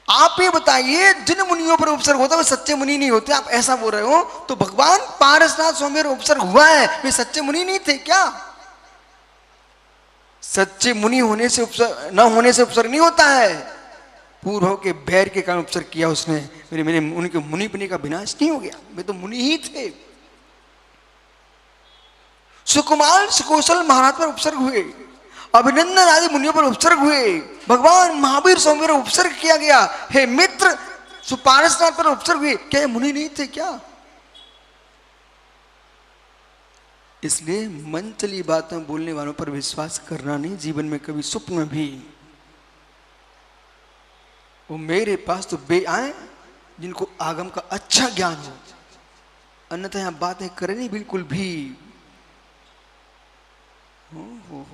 आप ये बताइए, जिन मुनियों पर उपसर्ग होता है वे सच्चे मुनि नहीं होते, आप ऐसा बोल रहे हो, तो भगवान पारसनाथ स्वामी पर उपसर्ग हुआ है, वे सच्चे मुनि नहीं थे क्या? सच्चे मुनि होने से उपसर्ग न होने से उपसर्ग नहीं होता है, पूर्व के बैर के कारण उपसर्ग किया उसने, मेरे उनके मुनि बने का विनाश नहीं हो गया, वे तो मुनि ही थे। सुकुमार सुकौशल महाराज पर उपसर्ग हुए, अभिनंदन आदि मुनियों पर उपसर्ग हुए, भगवान महावीर स्वामी पर उपसर्ग किया गया। हे मित्र, सुपारसनाथ पर उपसर्ग हुए, क्या ये मुनि नहीं थे क्या? इसलिए मन चली बातें बोलने वालों पर विश्वास करना नहीं, जीवन में कभी स्वप्न में भी। वो मेरे पास तो बे आए जिनको आगम का अच्छा ज्ञान हो, अन्यथा यहां बातें करें नहीं बिल्कुल भी। हो।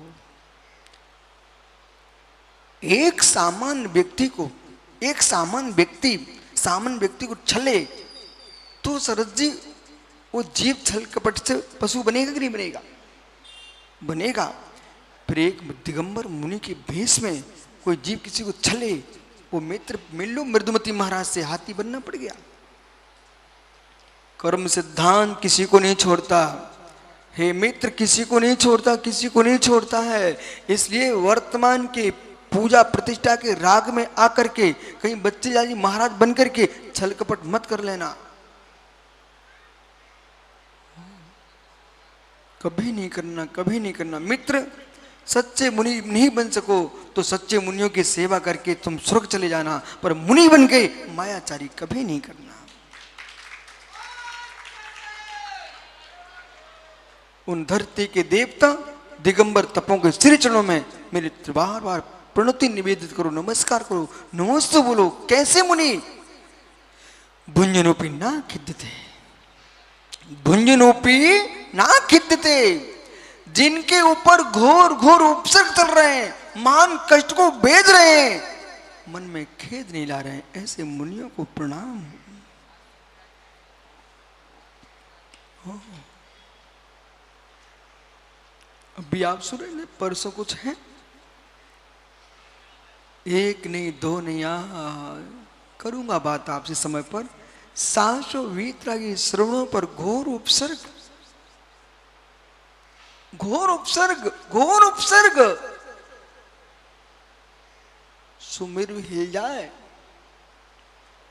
एक सामान्य व्यक्ति को छले तो शरद जी वो जीव छल कपट से पशु बनेगा कि नहीं बनेगा? बनेगा। फिर एक दिगंबर मुनि के भेष में कोई जीव किसी को छले, वो मित्र मिल लो मृदुमती महाराज से हाथी बनना पड़ गया। कर्म सिद्धांत किसी को नहीं छोड़ता। हे मित्र, किसी को नहीं छोड़ता, किसी को नहीं छोड़ता है। इसलिए वर्तमान के पूजा प्रतिष्ठा के राग में आकर के कहीं बच्चे जाजी महाराज बन करके छल कपट मत कर लेना, कभी नहीं करना, कभी नहीं करना। मित्र, सच्चे मुनि नहीं बन सको तो सच्चे मुनियों की सेवा करके तुम स्वर्ग चले जाना, पर मुनि बन के मायाचारी कभी नहीं करना। उन धरती के देवता दिगंबर तपों के श्री चरणों में मेरे बार बार प्रणति निवेदित करो, नमस्कार करो, नमस्ते बोलो। कैसे मुनि? भुंजनोपि ना खिद्यते, भुंजनोपि ना खिद्यते, जिनके ऊपर घोर घोर उपसर्ग चल रहे हैं, मान कष्ट को भेज रहे हैं, मन में खेद नहीं ला रहे हैं, ऐसे मुनियों को प्रणाम। अभी आप सुन रहे हैं, परसों कुछ है, एक नहीं दो नहीं, करूंगा बात आपसे समय पर। सासो वीतरागी श्रवणों पर घोर उपसर्ग, घोर उपसर्ग, घोर उपसर्ग। सुमिर हिल जाए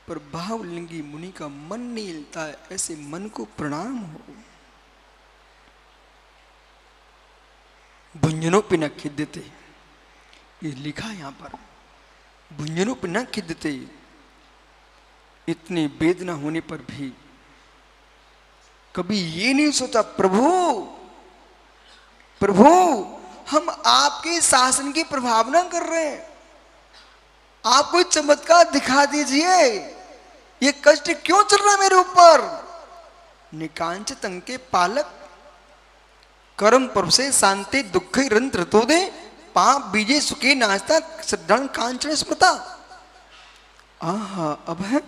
पर भावलिंगी मुनि का मन नहीं हिलता है, ऐसे मन को प्रणाम हो। भुंजनों पे न खिद्यते, ये लिखा है यहां पर, भुंजनों पे न खिद्यते। इतनी वेदना होने पर भी कभी ये नहीं सोचा, प्रभु प्रभु हम आपके शासन की प्रभावना कर रहे हैं, आप कोई चमत्कार दिखा दीजिए, ये कष्ट क्यों चल रहा है मेरे ऊपर। निकांच तंग के पालक, कर्म पर से शांति दुख रंत्र तो दे, पाप बीजे सुखे नाचता श्रद्धान कांचन स्मृता। आहा, अब है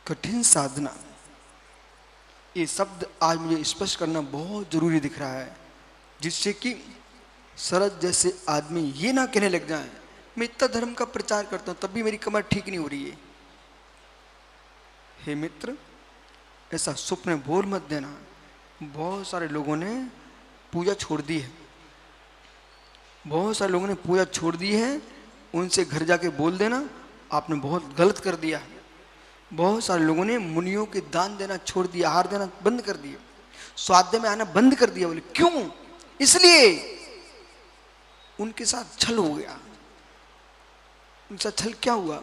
कठिन साधना। ये शब्द आज मुझे स्पष्ट करना बहुत जरूरी दिख रहा है, जिससे कि शरद जैसे आदमी ये ना कहने लग जाए मैं इतना धर्म का प्रचार करता हूं तब भी मेरी कमर ठीक नहीं हो रही है। हे मित्र, ऐसा स्वप्न बोल मत देना। बहुत सारे लोगों ने पूजा छोड़ दी है, बहुत सारे लोगों ने पूजा छोड़ दी है, उनसे घर जाके बोल देना आपने बहुत गलत कर दिया। बहुत सारे लोगों ने मुनियों के दान देना छोड़ दिया, आहार देना बंद कर दिया, स्वाध्याय में आना बंद कर दिया। बोले क्यों? इसलिए उनके साथ छल हो गया। उनके साथ छल क्या हुआ?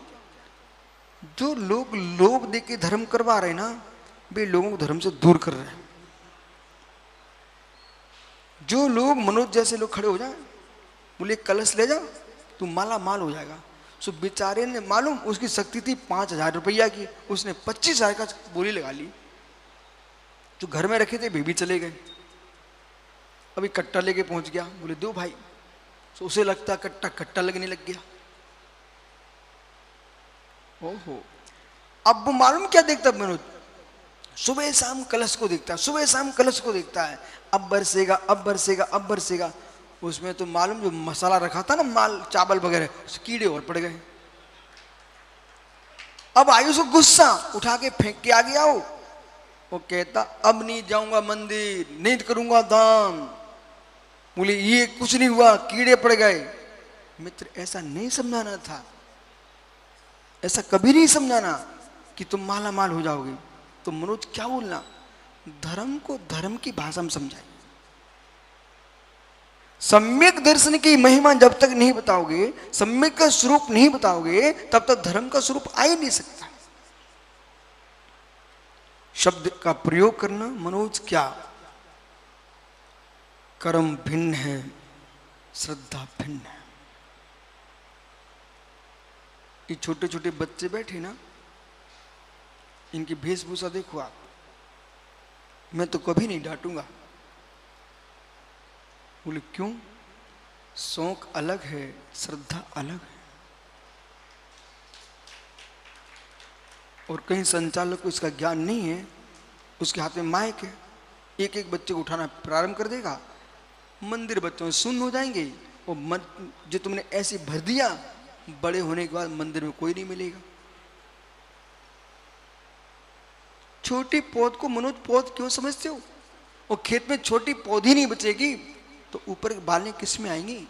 जो लोग लोभ दे के धर्म करवा रहे ना, वे लोगों को धर्म से दूर कर रहे हैं। जो लोग मनोज जैसे लोग खड़े हो जाए, बोले कलश ले जा तू माला माल हो जाएगा, सो बेचारे ने मालूम उसकी शक्ति थी 5,000 रुपया की, उसने 25,000 का बोली लगा ली। जो घर में रखे थे वे भी चले गए। अभी कट्टा लेके पहुंच गया, बोले दो भाई, तो उसे लगता कट्टा कट्टा लगने लग गया। ओहो, अब वो मालूम क्या देखता मनोज, सुबह शाम कलश को देखता है, सुबह शाम कलश को देखता है, अब बरसेगा अब बरसेगा अब बरसेगा। उसमें तो मालूम जो मसाला रखा था ना, माल चावल वगैरह, उस कीड़े और पड़ गए। अब आयुष को गुस्सा, उठा के फेंक के आ गया वो कहता अब नहीं जाऊंगा मंदिर, नहीं करूंगा दान। बोले ये कुछ नहीं हुआ, कीड़े पड़ गए। मित्र, ऐसा नहीं समझाना था, ऐसा कभी नहीं समझाना कि तुम माला माल हो जाओगे। तो मनोज क्या बोलना, धर्म को धर्म की भाषा में समझाइए। सम्यक दर्शन की महिमा जब तक नहीं बताओगे, सम्यक का स्वरूप नहीं बताओगे, तब तक धर्म का स्वरूप आ ही नहीं सकता। शब्द का प्रयोग करना मनोज क्या, कर्म भिन्न है, श्रद्धा भिन्न है। ये छोटे छोटे बच्चे बैठे ना, इनकी वेशभूषा देखो आप, मैं तो कभी नहीं डांटूंगा। बोले क्यों? शौक अलग है, श्रद्धा अलग है। और कहीं संचालक को इसका ज्ञान नहीं है, उसके हाथ में माइक है, एक एक बच्चे को उठाना प्रारंभ कर देगा, मंदिर बच्चों शून्य हो जाएंगे। और जो तुमने ऐसे भर दिया, बड़े होने के बाद मंदिर में कोई नहीं मिलेगा। छोटी पौध को मनोज पौध क्यों समझते हो? और खेत में छोटी पौधी नहीं बचेगी तो ऊपर के बालें किस में आएंगी?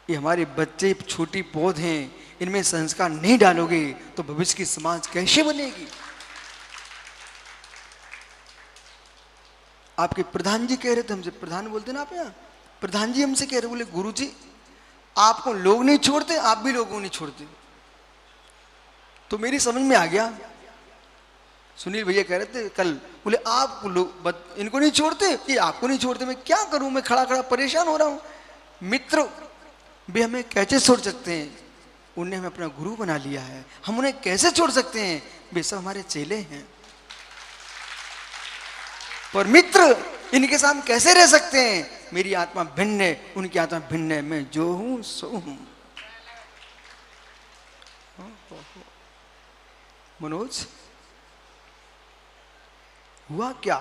ये हमारे बच्चे छोटी पौध हैं, इनमें संस्कार नहीं डालोगे तो भविष्य की समाज कैसे बनेगी? आपके प्रधान जी कह रहे थे, हमसे प्रधान बोलते ना आप यहाँ, प्रधान जी हमसे कह रहे, बोले गुरु जी आपको लोग नहीं छोड़ते, आप भी लोगों को नहीं छोड़ते। तो मेरी समझ में आ गया। सुनील भैया कह रहे थे कल, बोले आप लोग इनको नहीं छोड़ते, ये आपको नहीं छोड़ते, मैं क्या करूं, मैं खड़ा खड़ा परेशान हो रहा हूं। मित्र भी हमें कैसे छोड़ सकते हैं? उन्हें हमें अपना गुरु बना लिया है, हम उन्हें कैसे छोड़ सकते हैं? वे सब हमारे चेले हैं। पर मित्र इनके साथ हम कैसे रह सकते हैं? मेरी आत्मा भिन्न है, उनकी आत्मा भिन्न है, मैं जो हूं सो हूं। मनोज हुआ क्या?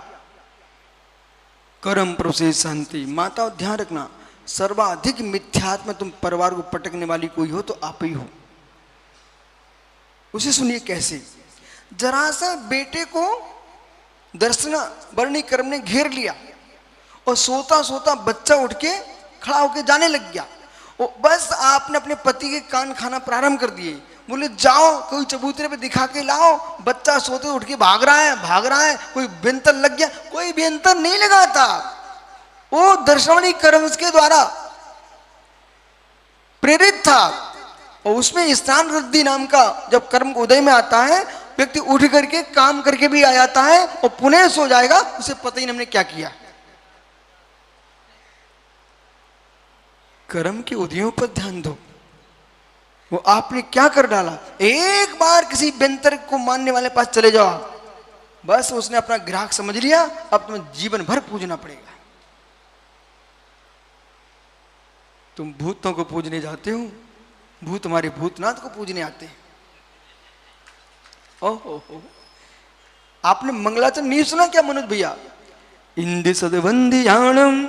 कर्म प्रोसेस शांति। माता ध्यान रखना, सर्वाधिक मिथ्यात्म तुम परिवार को पटकने वाली कोई हो तो आप ही हो। उसे सुनिए कैसे। जरा सा बेटे को दर्शना वर्णी कर्म ने घेर लिया और सोता सोता बच्चा उठ के खड़ा होके जाने लग गया। और बस आपने अपने पति के कान खाना प्रारंभ कर दिए, बोले जाओ कोई चबूतरे पे दिखा के लाओ, बच्चा सोते उठ के भाग रहा है, कोई व्यंतर लग गया। कोई व्यंतर नहीं लगा था, वो दर्शनी कर्म के द्वारा प्रेरित था। और उसमें स्थान वृद्धि नाम का जब कर्म उदय में आता है, व्यक्ति उठ करके काम करके भी आ जाता है और पुनः सो जाएगा, उसे पता ही नहीं हमने क्या किया। कर्म के उदयों पर ध्यान दो, वो आपने क्या कर डाला। एक बार किसी व्यंतर को मानने वाले पास चले जाओ, बस उसने अपना ग्राहक समझ लिया, अब तुम्हें जीवन भर पूजना पड़ेगा। तुम भूतों को पूजने जाते हो, भूत हमारे भूतनाथ को पूजने आते हैं। ओहो, आपने मंगलाचरण नहीं सुना क्या मनोज भैया? इंदि सदवंदियाणम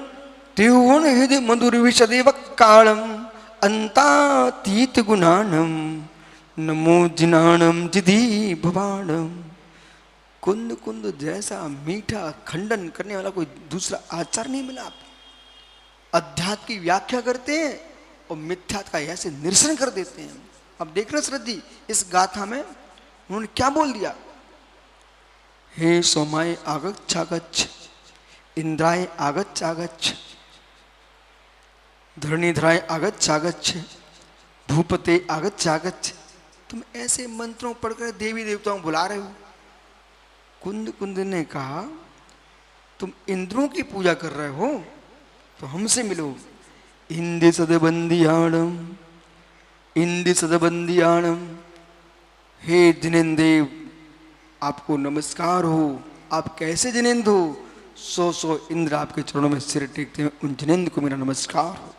त्रिभुवन हृदय मधुर विशदेव कालम अंतातीत गुणानम नमो जिनाणम जिधि भवाणम। कुंद कुंद जैसा मीठा खंडन करने वाला कोई दूसरा आचार नहीं मिला। आप अध्यात्म की व्याख्या करते हैं और मिथ्यात्व का ऐसे निरसन कर देते हैं। अब देख रहे श्रद्धी, इस गाथा में उन्होंने क्या बोल दिया? हे सोमाय आगच्छागच्छ, इंद्राय आगच्छागच्छ, धरणीधराय आगच्छागच्छ, भूपते आगच्छागच्छ। तुम ऐसे मंत्रों पढ़कर देवी देवताओं बुला रहे हो। कुंद कुंद ने कहा तुम इंद्रों की पूजा कर रहे हो तो हमसे मिलो। इंदि सदबंदियाणम, इंदि सदबंदियाणम, हे जिनेन्द्र आपको नमस्कार हो। आप कैसे जिनेन्द्र हो? सौ इंद्र आपके चरणों में सिर टेकते हैं, उन जिनेन्द्र को मेरा नमस्कार हो।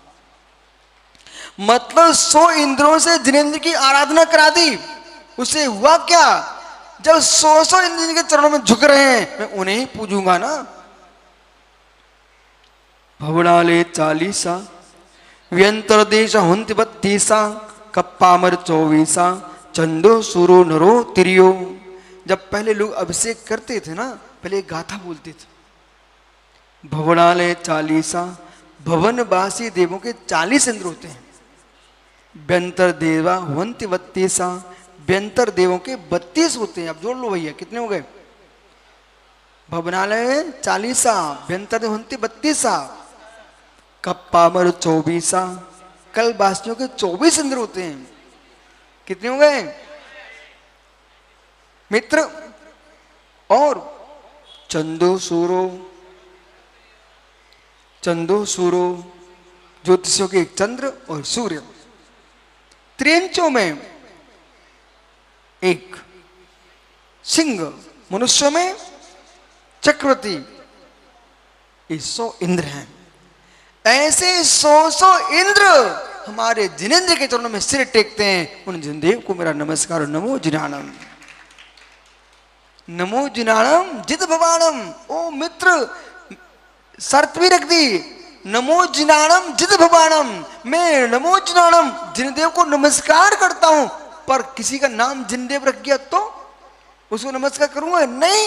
मतलब 100 इंद्रों से जिनेन्द्र की आराधना करा दी। उसे हुआ क्या? जब 100 इंद्र के चरणों में झुक रहे हैं, मैं उन्हें ही पूजूंगा ना। भवनाले 40 व्यंतर देश हंत 32 कप्पामर 24 चंदो सूरो नरो तिरियो। जब पहले लोग अभिषेक करते थे ना, पहले एक गाथा बोलते थे। भवनालय 40 भवनवासी देवों के 40 इंद्र होते हैं। व्यंतर देवा हंति 32 व्यंतर देवों के 32 होते हैं। अब जोड़ लो भैया, कितने हो गए? भवनालय 40 व्यंतर देव हंति 32 कप्पामर 24 कल वासियों के 24 इंद्र होते हैं। कितने हो गए मित्र? और चंदो सूरो ज्योतिषियों के एक चंद्र और सूर्य। त्रियंचों में एक सिंह, मनुष्यों में चक्रवर्ती। ये 100 इंद्र हैं। ऐसे 100 इंद्र हमारे जिनेन्द्र के चरणों में सिर टेकते हैं। उन जिनदेव को मेरा नमस्कार। नमो जिनाणम, नमो जिनाणम जित भवानम। ओ मित्र, शर्त भी रख दी, नमो जिनाणम जित भवानम। मैं नमो जिनाणम जिनदेव को नमस्कार करता हूं, पर किसी का नाम जिनदेव रख गया तो उसको नमस्कार करूंगा नहीं।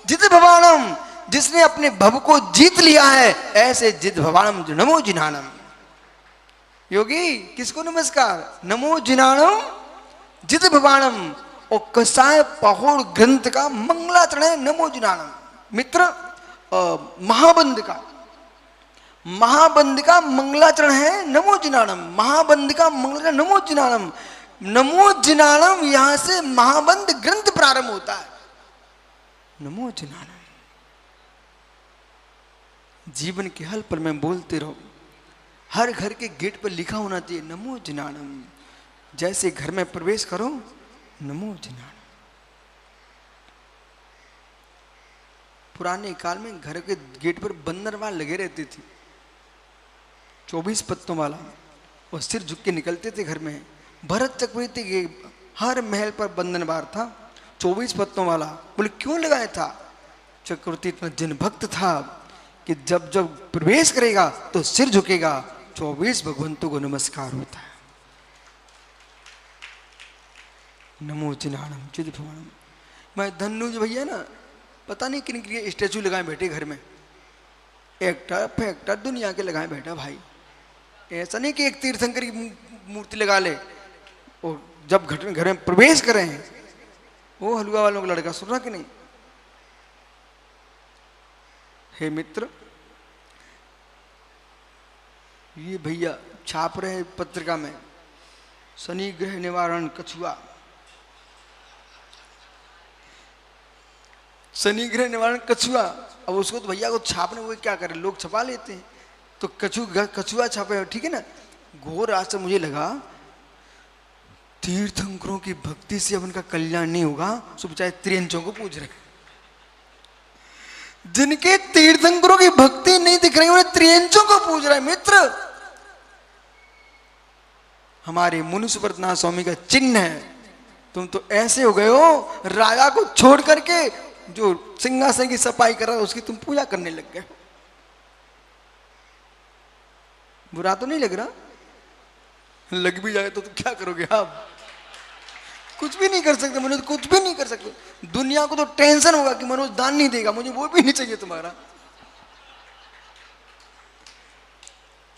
जित भवानम, जिसने अपने भव को जीत लिया है, ऐसे जिद भवानम नमो जिनानम। योगी किसको नमस्कार? नमो जिनानम जिद भवानम। और कसाय पहोड़ ग्रंथ का मंगलाचरण है नमो जिनानम। मित्र महाबंध का मंगलाचरण है नमो जिनानम। महाबंध का मंगलाचरण नमो जिनानम। नमो जिनानम, यहां से महाबंध ग्रंथ प्रारंभ होता है। नमो जिनानम। जीवन के हर पल में बोलते रहो। हर घर के गेट पर लिखा होना चाहिए नमो जिनानम। जैसे घर में प्रवेश करो नमो जिनानम। पुराने काल में घर के गेट पर बंदरवाल लगे रहते थे, 24 पत्तों वाला, और सिर झुक के निकलते थे घर में। भरत चक्रवर्ती के हर महल पर बंधनवार था, 24 पत्तों वाला। बोले क्यों लगाया था? चक्रवर्ती इतना जिन भक्त था कि जब जब प्रवेश करेगा तो सिर झुकेगा, 24 भगवंतों को नमस्कार होता है। नमो जिनानम चिद भवानम। मैं धनुज भैया ना, पता नहीं किन किन स्टैचू लगाए बैठे घर में, एक्टर फैक्टर दुनिया के लगाए बैठा भाई। ऐसा नहीं कि एक तीर्थंकर की मूर्ति लगा ले और जब घर में प्रवेश करें, वो हलवा वालों का लड़का, सुन रहा कि नहीं? हे मित्र, ये भैया छाप रहे पत्रिका में शनि ग्रह निवारण कछुआ, शनि ग्रह निवारण कछुआ। अब उसको तो भैया को छापने, वो क्या करे, लोग छपा लेते हैं, तो कछुआ छापे, ठीक है ना। घोर आज से मुझे लगा तीर्थंकरों की भक्ति से अब उनका कल्याण नहीं होगा, सो चाहे त्रियंचों को पूछ रहे। जिनके तीर्थंकरों की भक्ति नहीं दिख रही, उन्हें त्रियंचों को पूछ रहे। मित्र, हमारे मुनि सुब्रतनाथ स्वामी का चिन्ह है। तुम तो ऐसे हो गए हो, राजा को छोड़ करके जो सिंहासन की सफाई कर रहा है उसकी तुम पूजा करने लग गए। बुरा तो नहीं लग रहा? लग भी जाए तो क्या करोगे आप? कुछ भी नहीं कर सकते मनोज, कुछ भी नहीं कर सकते। दुनिया को तो टेंशन होगा कि मनोज दान नहीं देगा, मुझे वो भी नहीं चाहिए तुम्हारा।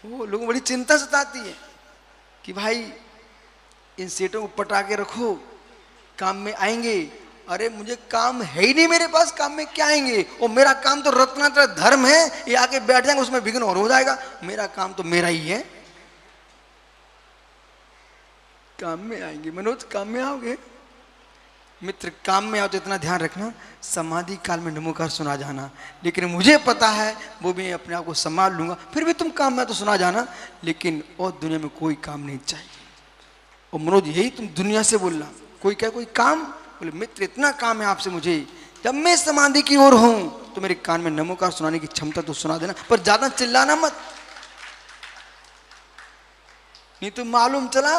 वो लोगों को बड़ी चिंता सताती है कि भाई इन सेठों को पटा के रखो, काम में आएंगे। अरे मुझे काम है ही नहीं मेरे पास, काम में क्या आएंगे? और मेरा काम तो रत्नात्र धर्म है, ये आके बैठ जाएंगे उसमें विघ्न और हो जाएगा। मेरा काम तो मेरा ही है। काम में आएंगे मनोज, काम में आओगे? मित्र, काम में आओ तो इतना ध्यान रखना, समाधि काल में नमोकार सुना जाना। लेकिन मुझे पता है वो भी अपने आप को संभाल लूंगा, फिर भी तुम काम में तो सुना जाना, लेकिन और दुनिया में कोई काम नहीं चाहिए। और मनोज यही तुम दुनिया से बोलना, कोई क्या कोई काम? बोले मित्र इतना काम है आपसे मुझे, जब मैं समाधि की ओर हूं तो मेरे कान में नमोकार सुनाने की क्षमता तो सुना देना, पर ज्यादा चिल्लाना मत, नहीं तो मालूम चला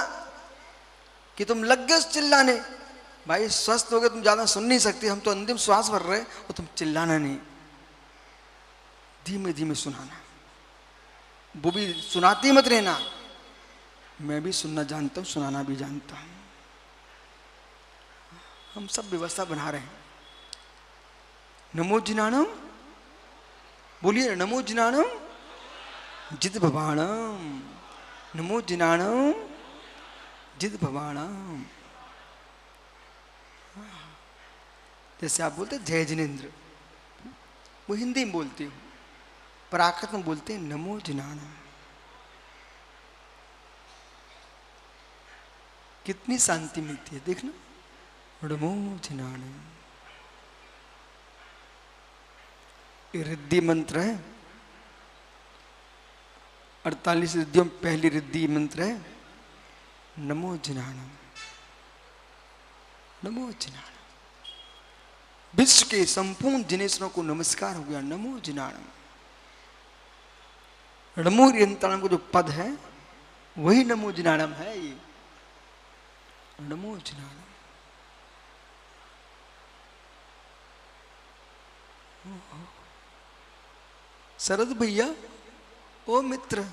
कि तुम लग गए चिल्लाने। भाई स्वस्थ हो गए, तुम ज्यादा सुन नहीं सकते, हम तो अंतिम श्वास भर रहे, और तुम चिल्लाना नहीं, धीमे धीमे सुनाना। वो भी सुनाती मत रहना, मैं भी सुनना जानता हूं, सुनाना भी जानता हूं। हम सब व्यवस्था बना रहे हैं। नमो जिनानम, बोलिए नमो जिनानम जिद भवानम। नमो जिनानम जिद भवानम। जैसे आप बोलते जय जिनेन्द्र, वो हिंदी में बोलते हो, प्राकृत में बोलते हैं नमो जिनानम। कितनी शांति मिलती है, देखना। नमो जिनानम, ये रिद्धि मंत्र है, 48 रिद्धियों में पहली रिद्धि मंत्र है नमो जिनानम। नमो जिनानम, विश्व के संपूर्ण जिनेश्वरों को नमस्कार हो गया, नमो जिनानम। नमो निरंतरम को जो पद है वही नमो जिनानम है। ये नमो जिनानम। शरद भैया, ओ मित्र,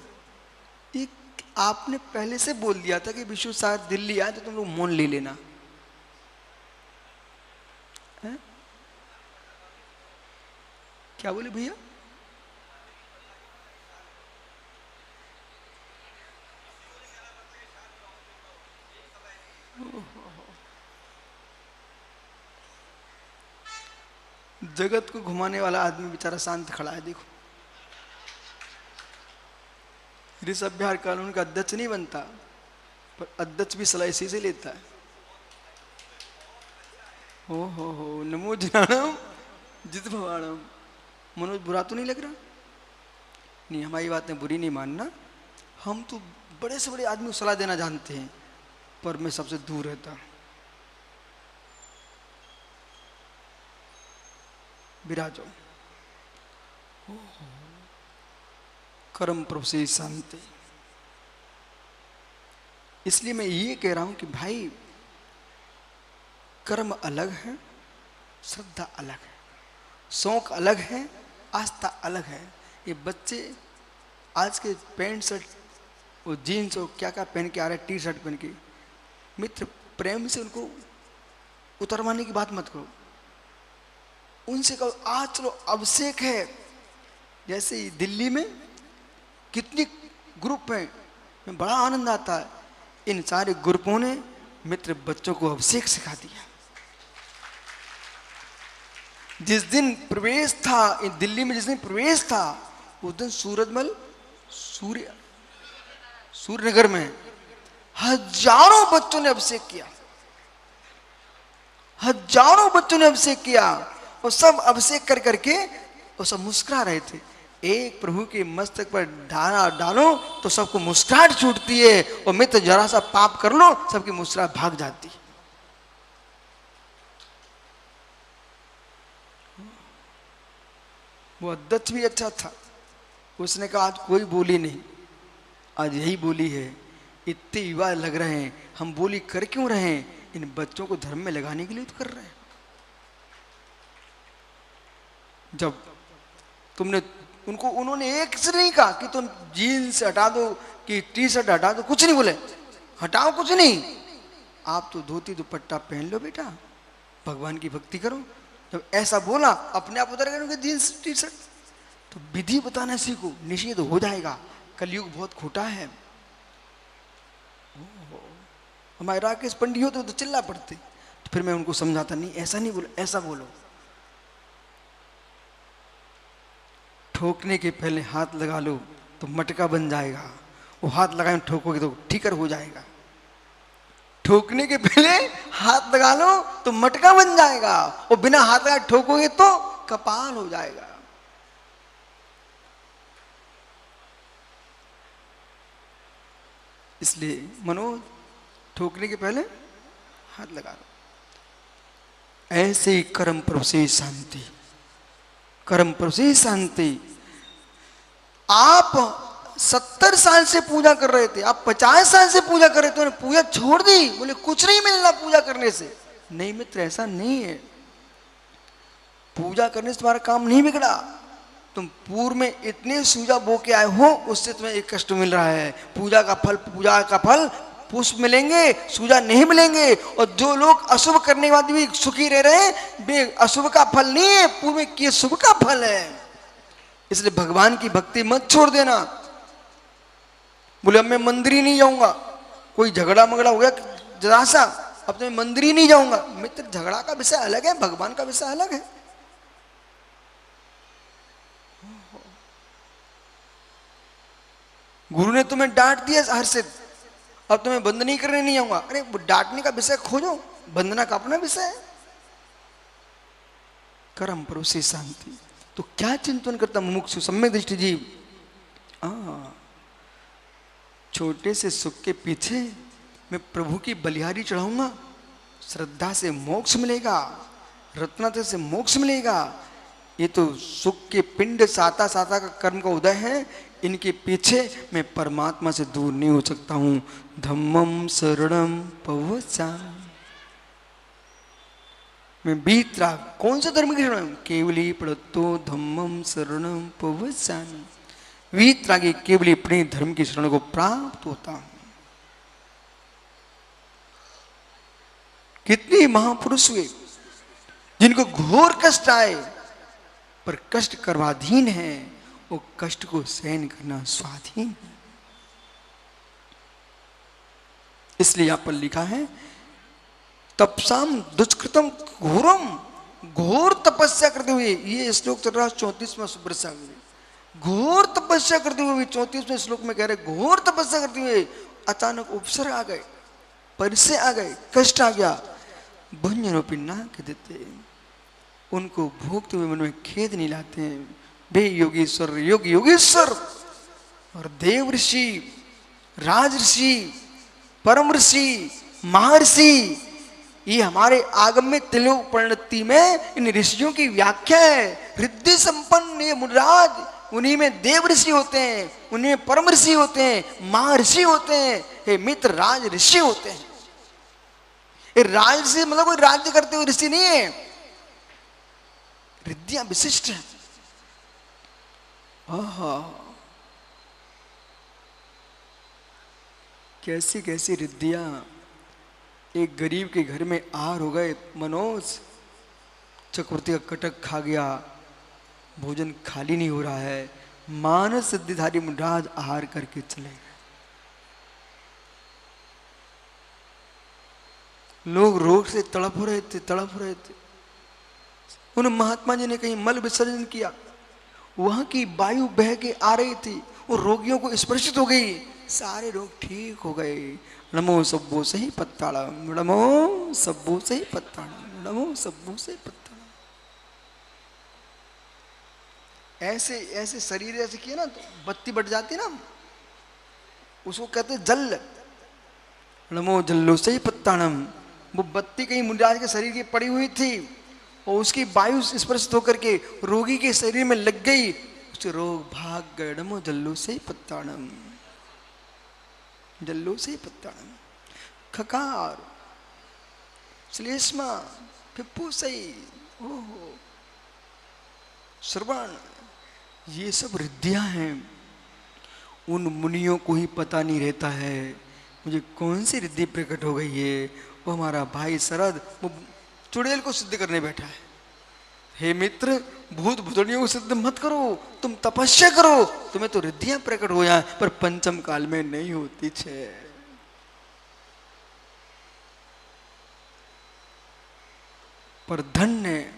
एक आपने पहले से बोल दिया था कि विश्व सागर दिल्ली आए तो तुम लोग मौन ले लेना है? क्या बोले भैया? जगत को घुमाने वाला आदमी बेचारा शांत खड़ा है, देखो। ऋषभ बिहार कानून का अध्यक्ष नहीं बनता, पर अध्यक्ष भी सलाह इसी से लेता है। हो नमो ज्ञानम जित भवानम। मनोज, बुरा तो नहीं लग रहा? नहीं, हमारी बातें बुरी नहीं मानना। हम तो बड़े से बड़े आदमी को सलाह देना जानते हैं, पर मैं सबसे दूर रहता हूं। विराजो। कर्म प्रभु से शांति। इसलिए मैं ये कह रहा हूं कि भाई, कर्म अलग है, श्रद्धा अलग है, शौक अलग है, आस्था अलग है। ये बच्चे आज के पैंट शर्ट और जीन्स और क्या क्या पहन के आ रहे हैं, टी शर्ट पहन के, मित्र प्रेम से उनको उतरवाने की बात मत करो। उनसे कहो आज चलो अभिषेक है। जैसे दिल्ली में कितनी ग्रुप हैं, में बड़ा आनंद आता है। इन सारे ग्रुपों ने मित्र बच्चों को अभिषेक सिखा दिया। जिस दिन प्रवेश था इन दिल्ली में, जिस दिन प्रवेश था उस दिन सूरजमल सूर्यनगर में हजारों बच्चों ने अभिषेक किया। हजारों बच्चों ने अभिषेक किया और सब अभिषेक कर करके और सब मुस्कुरा रहे थे। एक प्रभु के मस्तक पर डालो तो सबको मुस्कुराहट छूटती है, और मित्र जरा सा पाप कर लो सबकी मुस्कुराहट भाग जाती है। वो अध्यक्ष भी अच्छा था। उसने कहा आज कोई बोली नहीं, आज यही बोली है। इतने युवा लग रहे हैं, हम बोली कर क्यों रहे हैं? इन बच्चों को धर्म में लगाने के लिए तो कर रहे हैं। जब तुमने उन्होंने एक से नहीं कहा कि तुम जीन्स हटा दो कि टी शर्ट हटा दो, कुछ नहीं बोले। हटाओ कुछ नहीं, आप तो धोती दुपट्टा पहन लो बेटा, भगवान की भक्ति करो। जब ऐसा बोला अपने आप उतर गए जीन्स टी शर्ट। तो विधि बताना सीखो, निषेध हो जाएगा। कलयुग बहुत खोटा है। हमारे राकेश पंडित होते तो चिल्ला पड़ते, तो फिर मैं उनको समझाता, नहीं ऐसा नहीं बोलो, ऐसा बोलो। ठोकने के पहले हाथ लगा लो तो मटका बन जाएगा, वो हाथ लगाए ठोकोगे तो ठीकर हो जाएगा। ठोकने के पहले हाथ लगा लो तो मटका बन जाएगा, और बिना हाथ लगाए ठोकोगे तो कपाल हो जाएगा। इसलिए मनोज, ठोकने के पहले हाथ लगा लो। ऐसे ही कर्म प्रभु से शांति, कर्म प्रभु से शांति। आप 70 साल से पूजा कर रहे थे, आप 50 साल से पूजा कर रहे थे, पूजा छोड़ दी, बोले कुछ नहीं मिलना पूजा करने से। नहीं मित्र, ऐसा नहीं है। पूजा करने से तुम्हारा काम नहीं बिगड़ा। तुम पूर्व में इतने सूजा बो के आए हो, उससे तुम्हें एक कष्ट मिल रहा है। पूजा का फल पुष्प मिलेंगे, सूजा नहीं मिलेंगे। और जो लोग अशुभ करने के बाद भी सुखी रह रहे हैं, वे अशुभ का फल नहीं है, पूर्व में किए शुभ का फल है। इसलिए भगवान की भक्ति मत छोड़ देना। बोले अब मैं मंदिर ही नहीं जाऊंगा, कोई झगड़ा मगड़ा हो गया जरा सा, अब तो मैं मंदिर ही नहीं जाऊंगा। मित्र, झगड़ा का विषय अलग है, भगवान का विषय अलग है। गुरु ने तुम्हें डांट दिया हर्षित, अब तुम्हें बंदनी करने नहीं आऊंगा। अरे डांटने का विषय खोजो, बंदना का अपना विषय है। कर्म प्रभु से शांति। तो क्या चिंतन करता मुमुक्षु सम्यक दृष्टि जीव? छोटे से सुख के पीछे मैं प्रभु की बलिहारी चढ़ाऊंगा, श्रद्धा से मोक्ष मिलेगा, रत्नता से मोक्ष मिलेगा। ये तो सुख के पिंड साता साता का कर्म का उदय है। इनके पीछे मैं परमात्मा से दूर नहीं हो सकता हूं। धम्मम शरणम पवचामि। मैं वीतराग, कौन सा धर्म की शरण? केवली प्रतो धम्मम शरणम पवचामि। वीतरागी केवली अपने धर्म की शरण को प्राप्त होता हूं। कितने महापुरुष हुए जिनको घोर कष्ट आए, पर कष्ट कर्माधीन है, वो कष्ट को सहन करना स्वाधीन है। इसलिए यहां पर लिखा है तपसाम दुष्कृतम घोरम, घोर तपस्या करते हुए, ये श्लोक चल रहा 34वां सुब्रसा में, घोर तपस्या करते हुए 34वें श्लोक में कह रहे घोर तपस्या करते हुए अचानक उपसर्ग आ गए, परिसे आ गए, कष्ट आ गया। भंजनो पिन्ना कह देते, उनको भोगते हुए मन में खेद नहीं लाते हैं। वे योगीश्वर, योग योगेश्वर और देव ऋषि, राज ऋषि, परम ऋषि, महर्षि, ये हमारे आगम में तिलोक परिणति में इन ऋषियों की व्याख्या है। रिद्धि संपन्न ये मुनिराज, उन्हीं में देव ऋषि होते हैं, उन्हीं में परम ऋषि होते हैं, महर्षि होते हैं, हे मित्र राज ऋषि होते हैं। ये राज ऋषि मतलब कोई राज्य करते हुए ऋषि नहीं है, रिद्धियां विशिष्ट है। कैसी कैसी रिद्धियां। एक गरीब के घर में आहार हो गए, मनोज चक्रवर्ती का कटक खा गया, भोजन खाली नहीं हो रहा है, मानस सिद्धिधारी मुनिराज आहार करके चले गए। लोग रोग से तड़प रहे थे। उन महात्मा जी ने कहीं मल विसर्जन किया, वहां की वायु बह के आ रही थी, वो रोगियों को स्पर्शित हो गई, सारे रोग ठीक हो गए। नमो सब्बो से ही पत्ताड़म, नमो सब्बो से ही पत्ताड़म, नमो सब्बो से पत्ताड़म। ऐसे ऐसे शरीर ऐसे किए ना तो बत्ती बढ़ जाती ना, उसको कहते जल, नमो जल्लो से ही पत्ताड़म। वो बत्ती कहीं मुनिराज के शरीर की पड़ी हुई थी और उसकी वायु स्पर्शित होकर के रोगी के शरीर में लग गई, उसके रोग भाग गए। नमो जल्लो से ही पत्ताड़म, जल्लो से ही पत्ताड़म। खकार, श्लेष्मा, फिप्पूसई, ओहो, श्रवण, ये सब रिद्धियां हैं। उन मुनियों को ही पता नहीं रहता है मुझे कौन सी रिद्धि प्रकट हो गई है। वो हमारा भाई शरद वो चुड़ैल को सिद्ध करने बैठा है। हे मित्र, भूत भुतड़ियों को सिद्ध मत करो, तुम तपस्या करो, तुम्हें तो रिद्धियां प्रकट हो जाए, पर पंचम काल में नहीं होती छे। पर धन्य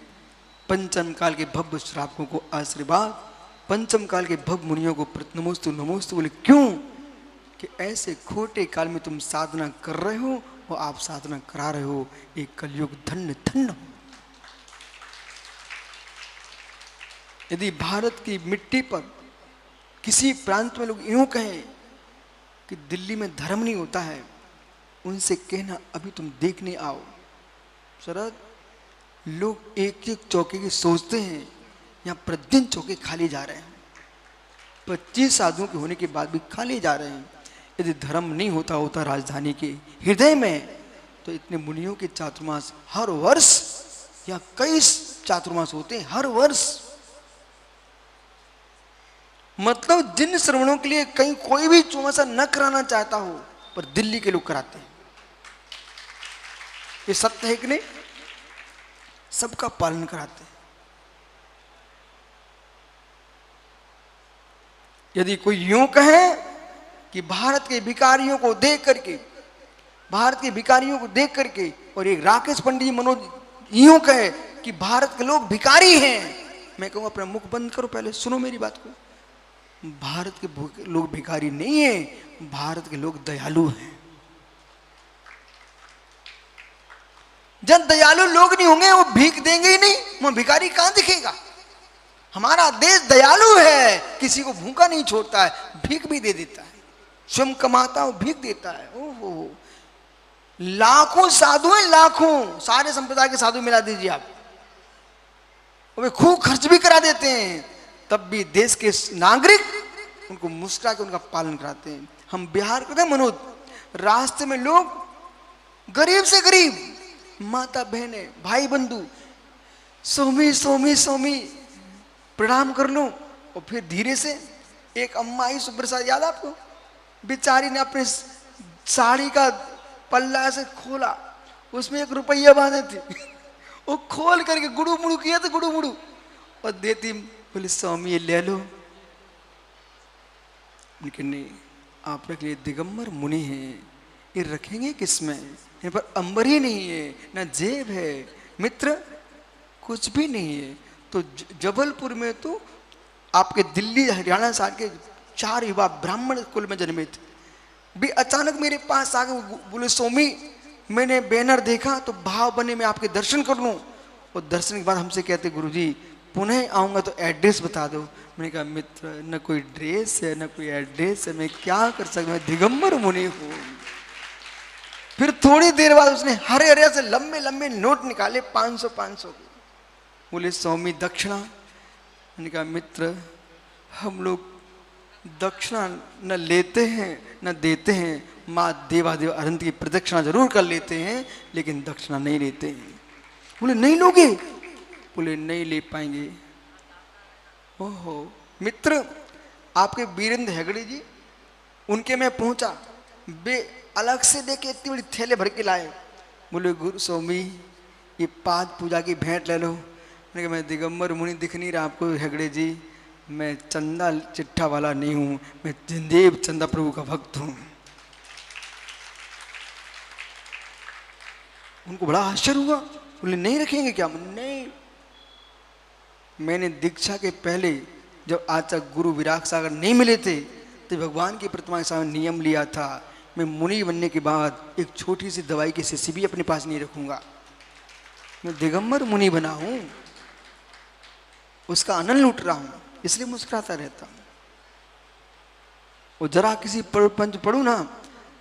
पंचम काल के भव्य श्रावकों को आशीर्वाद, पंचम काल के भव्य मुनियों को नमोस्तु नमोस्तु। बोले क्यों? कि ऐसे खोटे काल में तुम साधना कर रहे हो और आप साधना करा रहे हो। एक कलयुग धन्य धन्य। यदि भारत की मिट्टी पर किसी प्रांत में लोग यूं कहें कि दिल्ली में धर्म नहीं होता है, उनसे कहना अभी तुम देखने आओ। शरद, लोग एक एक चौके की सोचते हैं, यहाँ प्रतिदिन चौके खाली जा रहे हैं, 25 साधुओं के होने के बाद भी खाली जा रहे हैं। यदि धर्म नहीं होता राजधानी के हृदय में, तो इतने मुनियों के चातुर्मास हर वर्ष या कई चातुर्मास होते हैं हर वर्ष। मतलब जिन श्रवणों के लिए कहीं कोई भी चौमासा न कराना चाहता हो, पर दिल्ली के लोग कराते हैं। ये सत्य है कि नहीं? सबका पालन कराते हैं। यदि कोई यूं कहे कि भारत के भिखारियों को देख करके और एक राकेश पंडित जी मनोज यूं कहे कि भारत के लोग भिखारी हैं, मैं कहूंगा अपना मुख बंद करो, पहले सुनो मेरी बात को। भारत के लोग भिखारी नहीं है, भारत के लोग दयालु हैं। जब दयालु लोग नहीं होंगे, वो भीख देंगे ही नहीं, वो भिखारी कहां दिखेगा। हमारा देश दयालु है, किसी को भूखा नहीं छोड़ता है, भीख भी दे देता है, स्वयं कमाता है भीख देता है। ओहो, लाखों साधु हैं, लाखों, सारे संप्रदाय के साधु मिला दीजिए आप, वे खूब खर्च भी करा देते हैं, तब भी देश के नागरिक उनको मुस्कुरा के उनका पालन कराते हैं। हम बिहार के मनोज, रास्ते में लोग गरीब से गरीब माता बहने भाई बंधु सोमी सोमी सोमी प्रणाम कर लो, और फिर धीरे से एक अम्मा आई सुप्रसाद, याद आपको, बेचारी ने अपने साड़ी का पल्ला ऐसे खोला, उसमें 1 रुपया बांधे थे, वो खोल करके गुड़ू मुड़ू किया था, गुड़ू मुड़ू, और देती, बोले स्वामी ये ले लो। उनके नहीं, आप रख लिए, दिगंबर मुनि हैं, ये रखेंगे किसमें, इन पर अंबर ही नहीं है, ना जेब है, मित्र कुछ भी नहीं है। तो जबलपुर में तो आपके दिल्ली हरियाणा साल के 4 युवा ब्राह्मण कुल में जन्मे थे, भी अचानक मेरे पास आ गए, बोले स्वामी मैंने बैनर देखा तो भाव बने मैं आपके दर्शन कर लूं। और दर्शन के बाद हमसे कहते गुरुजी पुनः आऊंगा तो एड्रेस बता दो। मैंने कहा मित्र न कोई ड्रेस है न कोई एड्रेस है, मैं क्या कर सकता, मैं दिगंबर मुनि हूं। फिर थोड़ी देर बाद उसने हरे हरे से लंबे लंबे नोट निकाले 500 के, बोले स्वामी दक्षिणा। मैंने कहा मित्र हम लोग दक्षिणा न लेते हैं न देते हैं, माँ देवादेव अनंत की प्रदक्षिणा जरूर कर लेते हैं लेकिन दक्षिणा नहीं लेते हैं। बोले नहीं लोगे, बोले नहीं ले पाएंगे। ओहो मित्र आपके वीरेंद्र हेगड़े जी, उनके मैं पहुंचा, वे अलग से लेके इतनी बड़ी थैले भर के लाए, बोले गुरु स्वामी ये पाद पूजा की भेंट ले लो। मैंने कहा मैं दिगंबर मुनि दिख नहीं रहा आपको हेगड़े जी, मैं चंदा चिट्ठा वाला नहीं हूं, मैं जिंदेव चंदा प्रभु का भक्त हूं। उनको बड़ा आश्चर्य हुआ, बोले नहीं रखेंगे क्या, नहीं। मैंने दीक्षा के पहले जब आज तक गुरु विराग सागर नहीं मिले थे तो भगवान की प्रतिमा के सामने नियम लिया था, मैं मुनि बनने के बाद एक छोटी सी दवाई की शीशी भी अपने पास नहीं रखूंगा। मैं दिगंबर मुनि बना हूं, उसका आनंद लूट रहा हूं, इसलिए मुस्कुराता रहता हूं। और जरा किसी पंच पढ़ू ना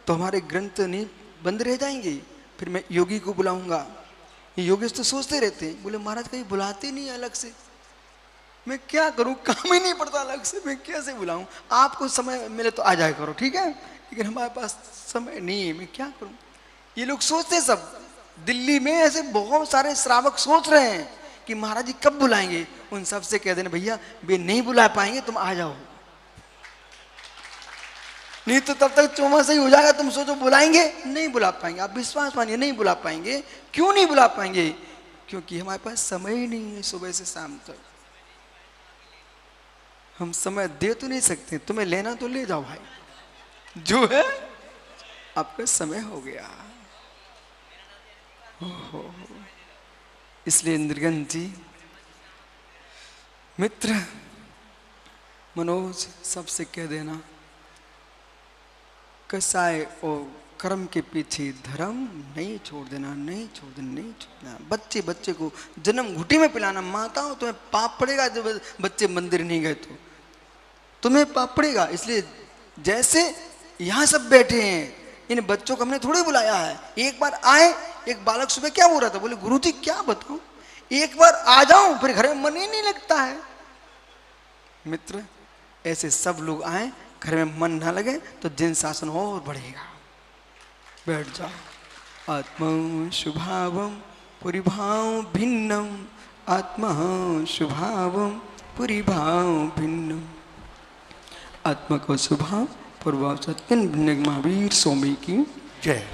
तो हमारे ग्रंथ नहीं बंद रह जाएंगे, फिर मैं योगी को बुलाऊंगा। ये योगेश तो सोचते रहते हैं, बोले महाराज कहीं बुलाते नहीं अलग से, मैं क्या करूं, काम ही नहीं पड़ता अलग से, मैं कैसे बुलाऊं, आपको समय मिले तो आ जाया करो ठीक है, लेकिन हमारे पास समय नहीं है, मैं क्या करूं। ये लोग सोचते सब, दिल्ली में ऐसे बहुत सारे श्रावक सोच रहे हैं कि महाराज जी कब बुलाएंगे, उन सब से कह देना भैया वे नहीं बुला पाएंगे, तुम आ जाओ, नहीं तो तब तक चौमासा ही हो जाएगा, तुम सोचो बुलाएंगे, नहीं बुला पाएंगे, आप विश्वास मानिए नहीं बुला पाएंगे। क्यों नहीं बुला पाएंगे, क्योंकि हमारे पास समय ही नहीं है, सुबह से शाम तक हम समय दे तो नहीं सकते, तुम्हें लेना तो ले जाओ भाई, जो है आपका समय हो गया। ओहो, इसलिए इंद्रगन जी, मित्र मनोज सबसे कह देना कसाय और कर्म के पीछे धर्म नहीं छोड़ देना, नहीं छोड़ देना, नहीं छोड़ना। बच्चे बच्चे को जन्म घुटी में पिलाना, माताओं तुम्हें पाप पड़ेगा जब बच्चे मंदिर नहीं गए तो तुम्हें पाप पड़ेगा। इसलिए जैसे यहाँ सब बैठे हैं, इन बच्चों को हमने थोड़ी बुलाया है, एक बार आए, एक बालक सुबह क्या बोल रहा था, बोले गुरुजी क्या बताऊं, एक बार आ जाऊं फिर घर में मन ही नहीं लगता है। मित्र ऐसे सब लोग आए, घर में मन ना लगे तो जिन शासन और बढ़ेगा। बैठ जाओ। आत्मा शुभावम पुरिभाव भिन्नम, आत्मा शुभावम पुरिभाव भिन्नम। आत्मा का स्वभाव प्रभाव सत्य महावीर स्वामी की जय।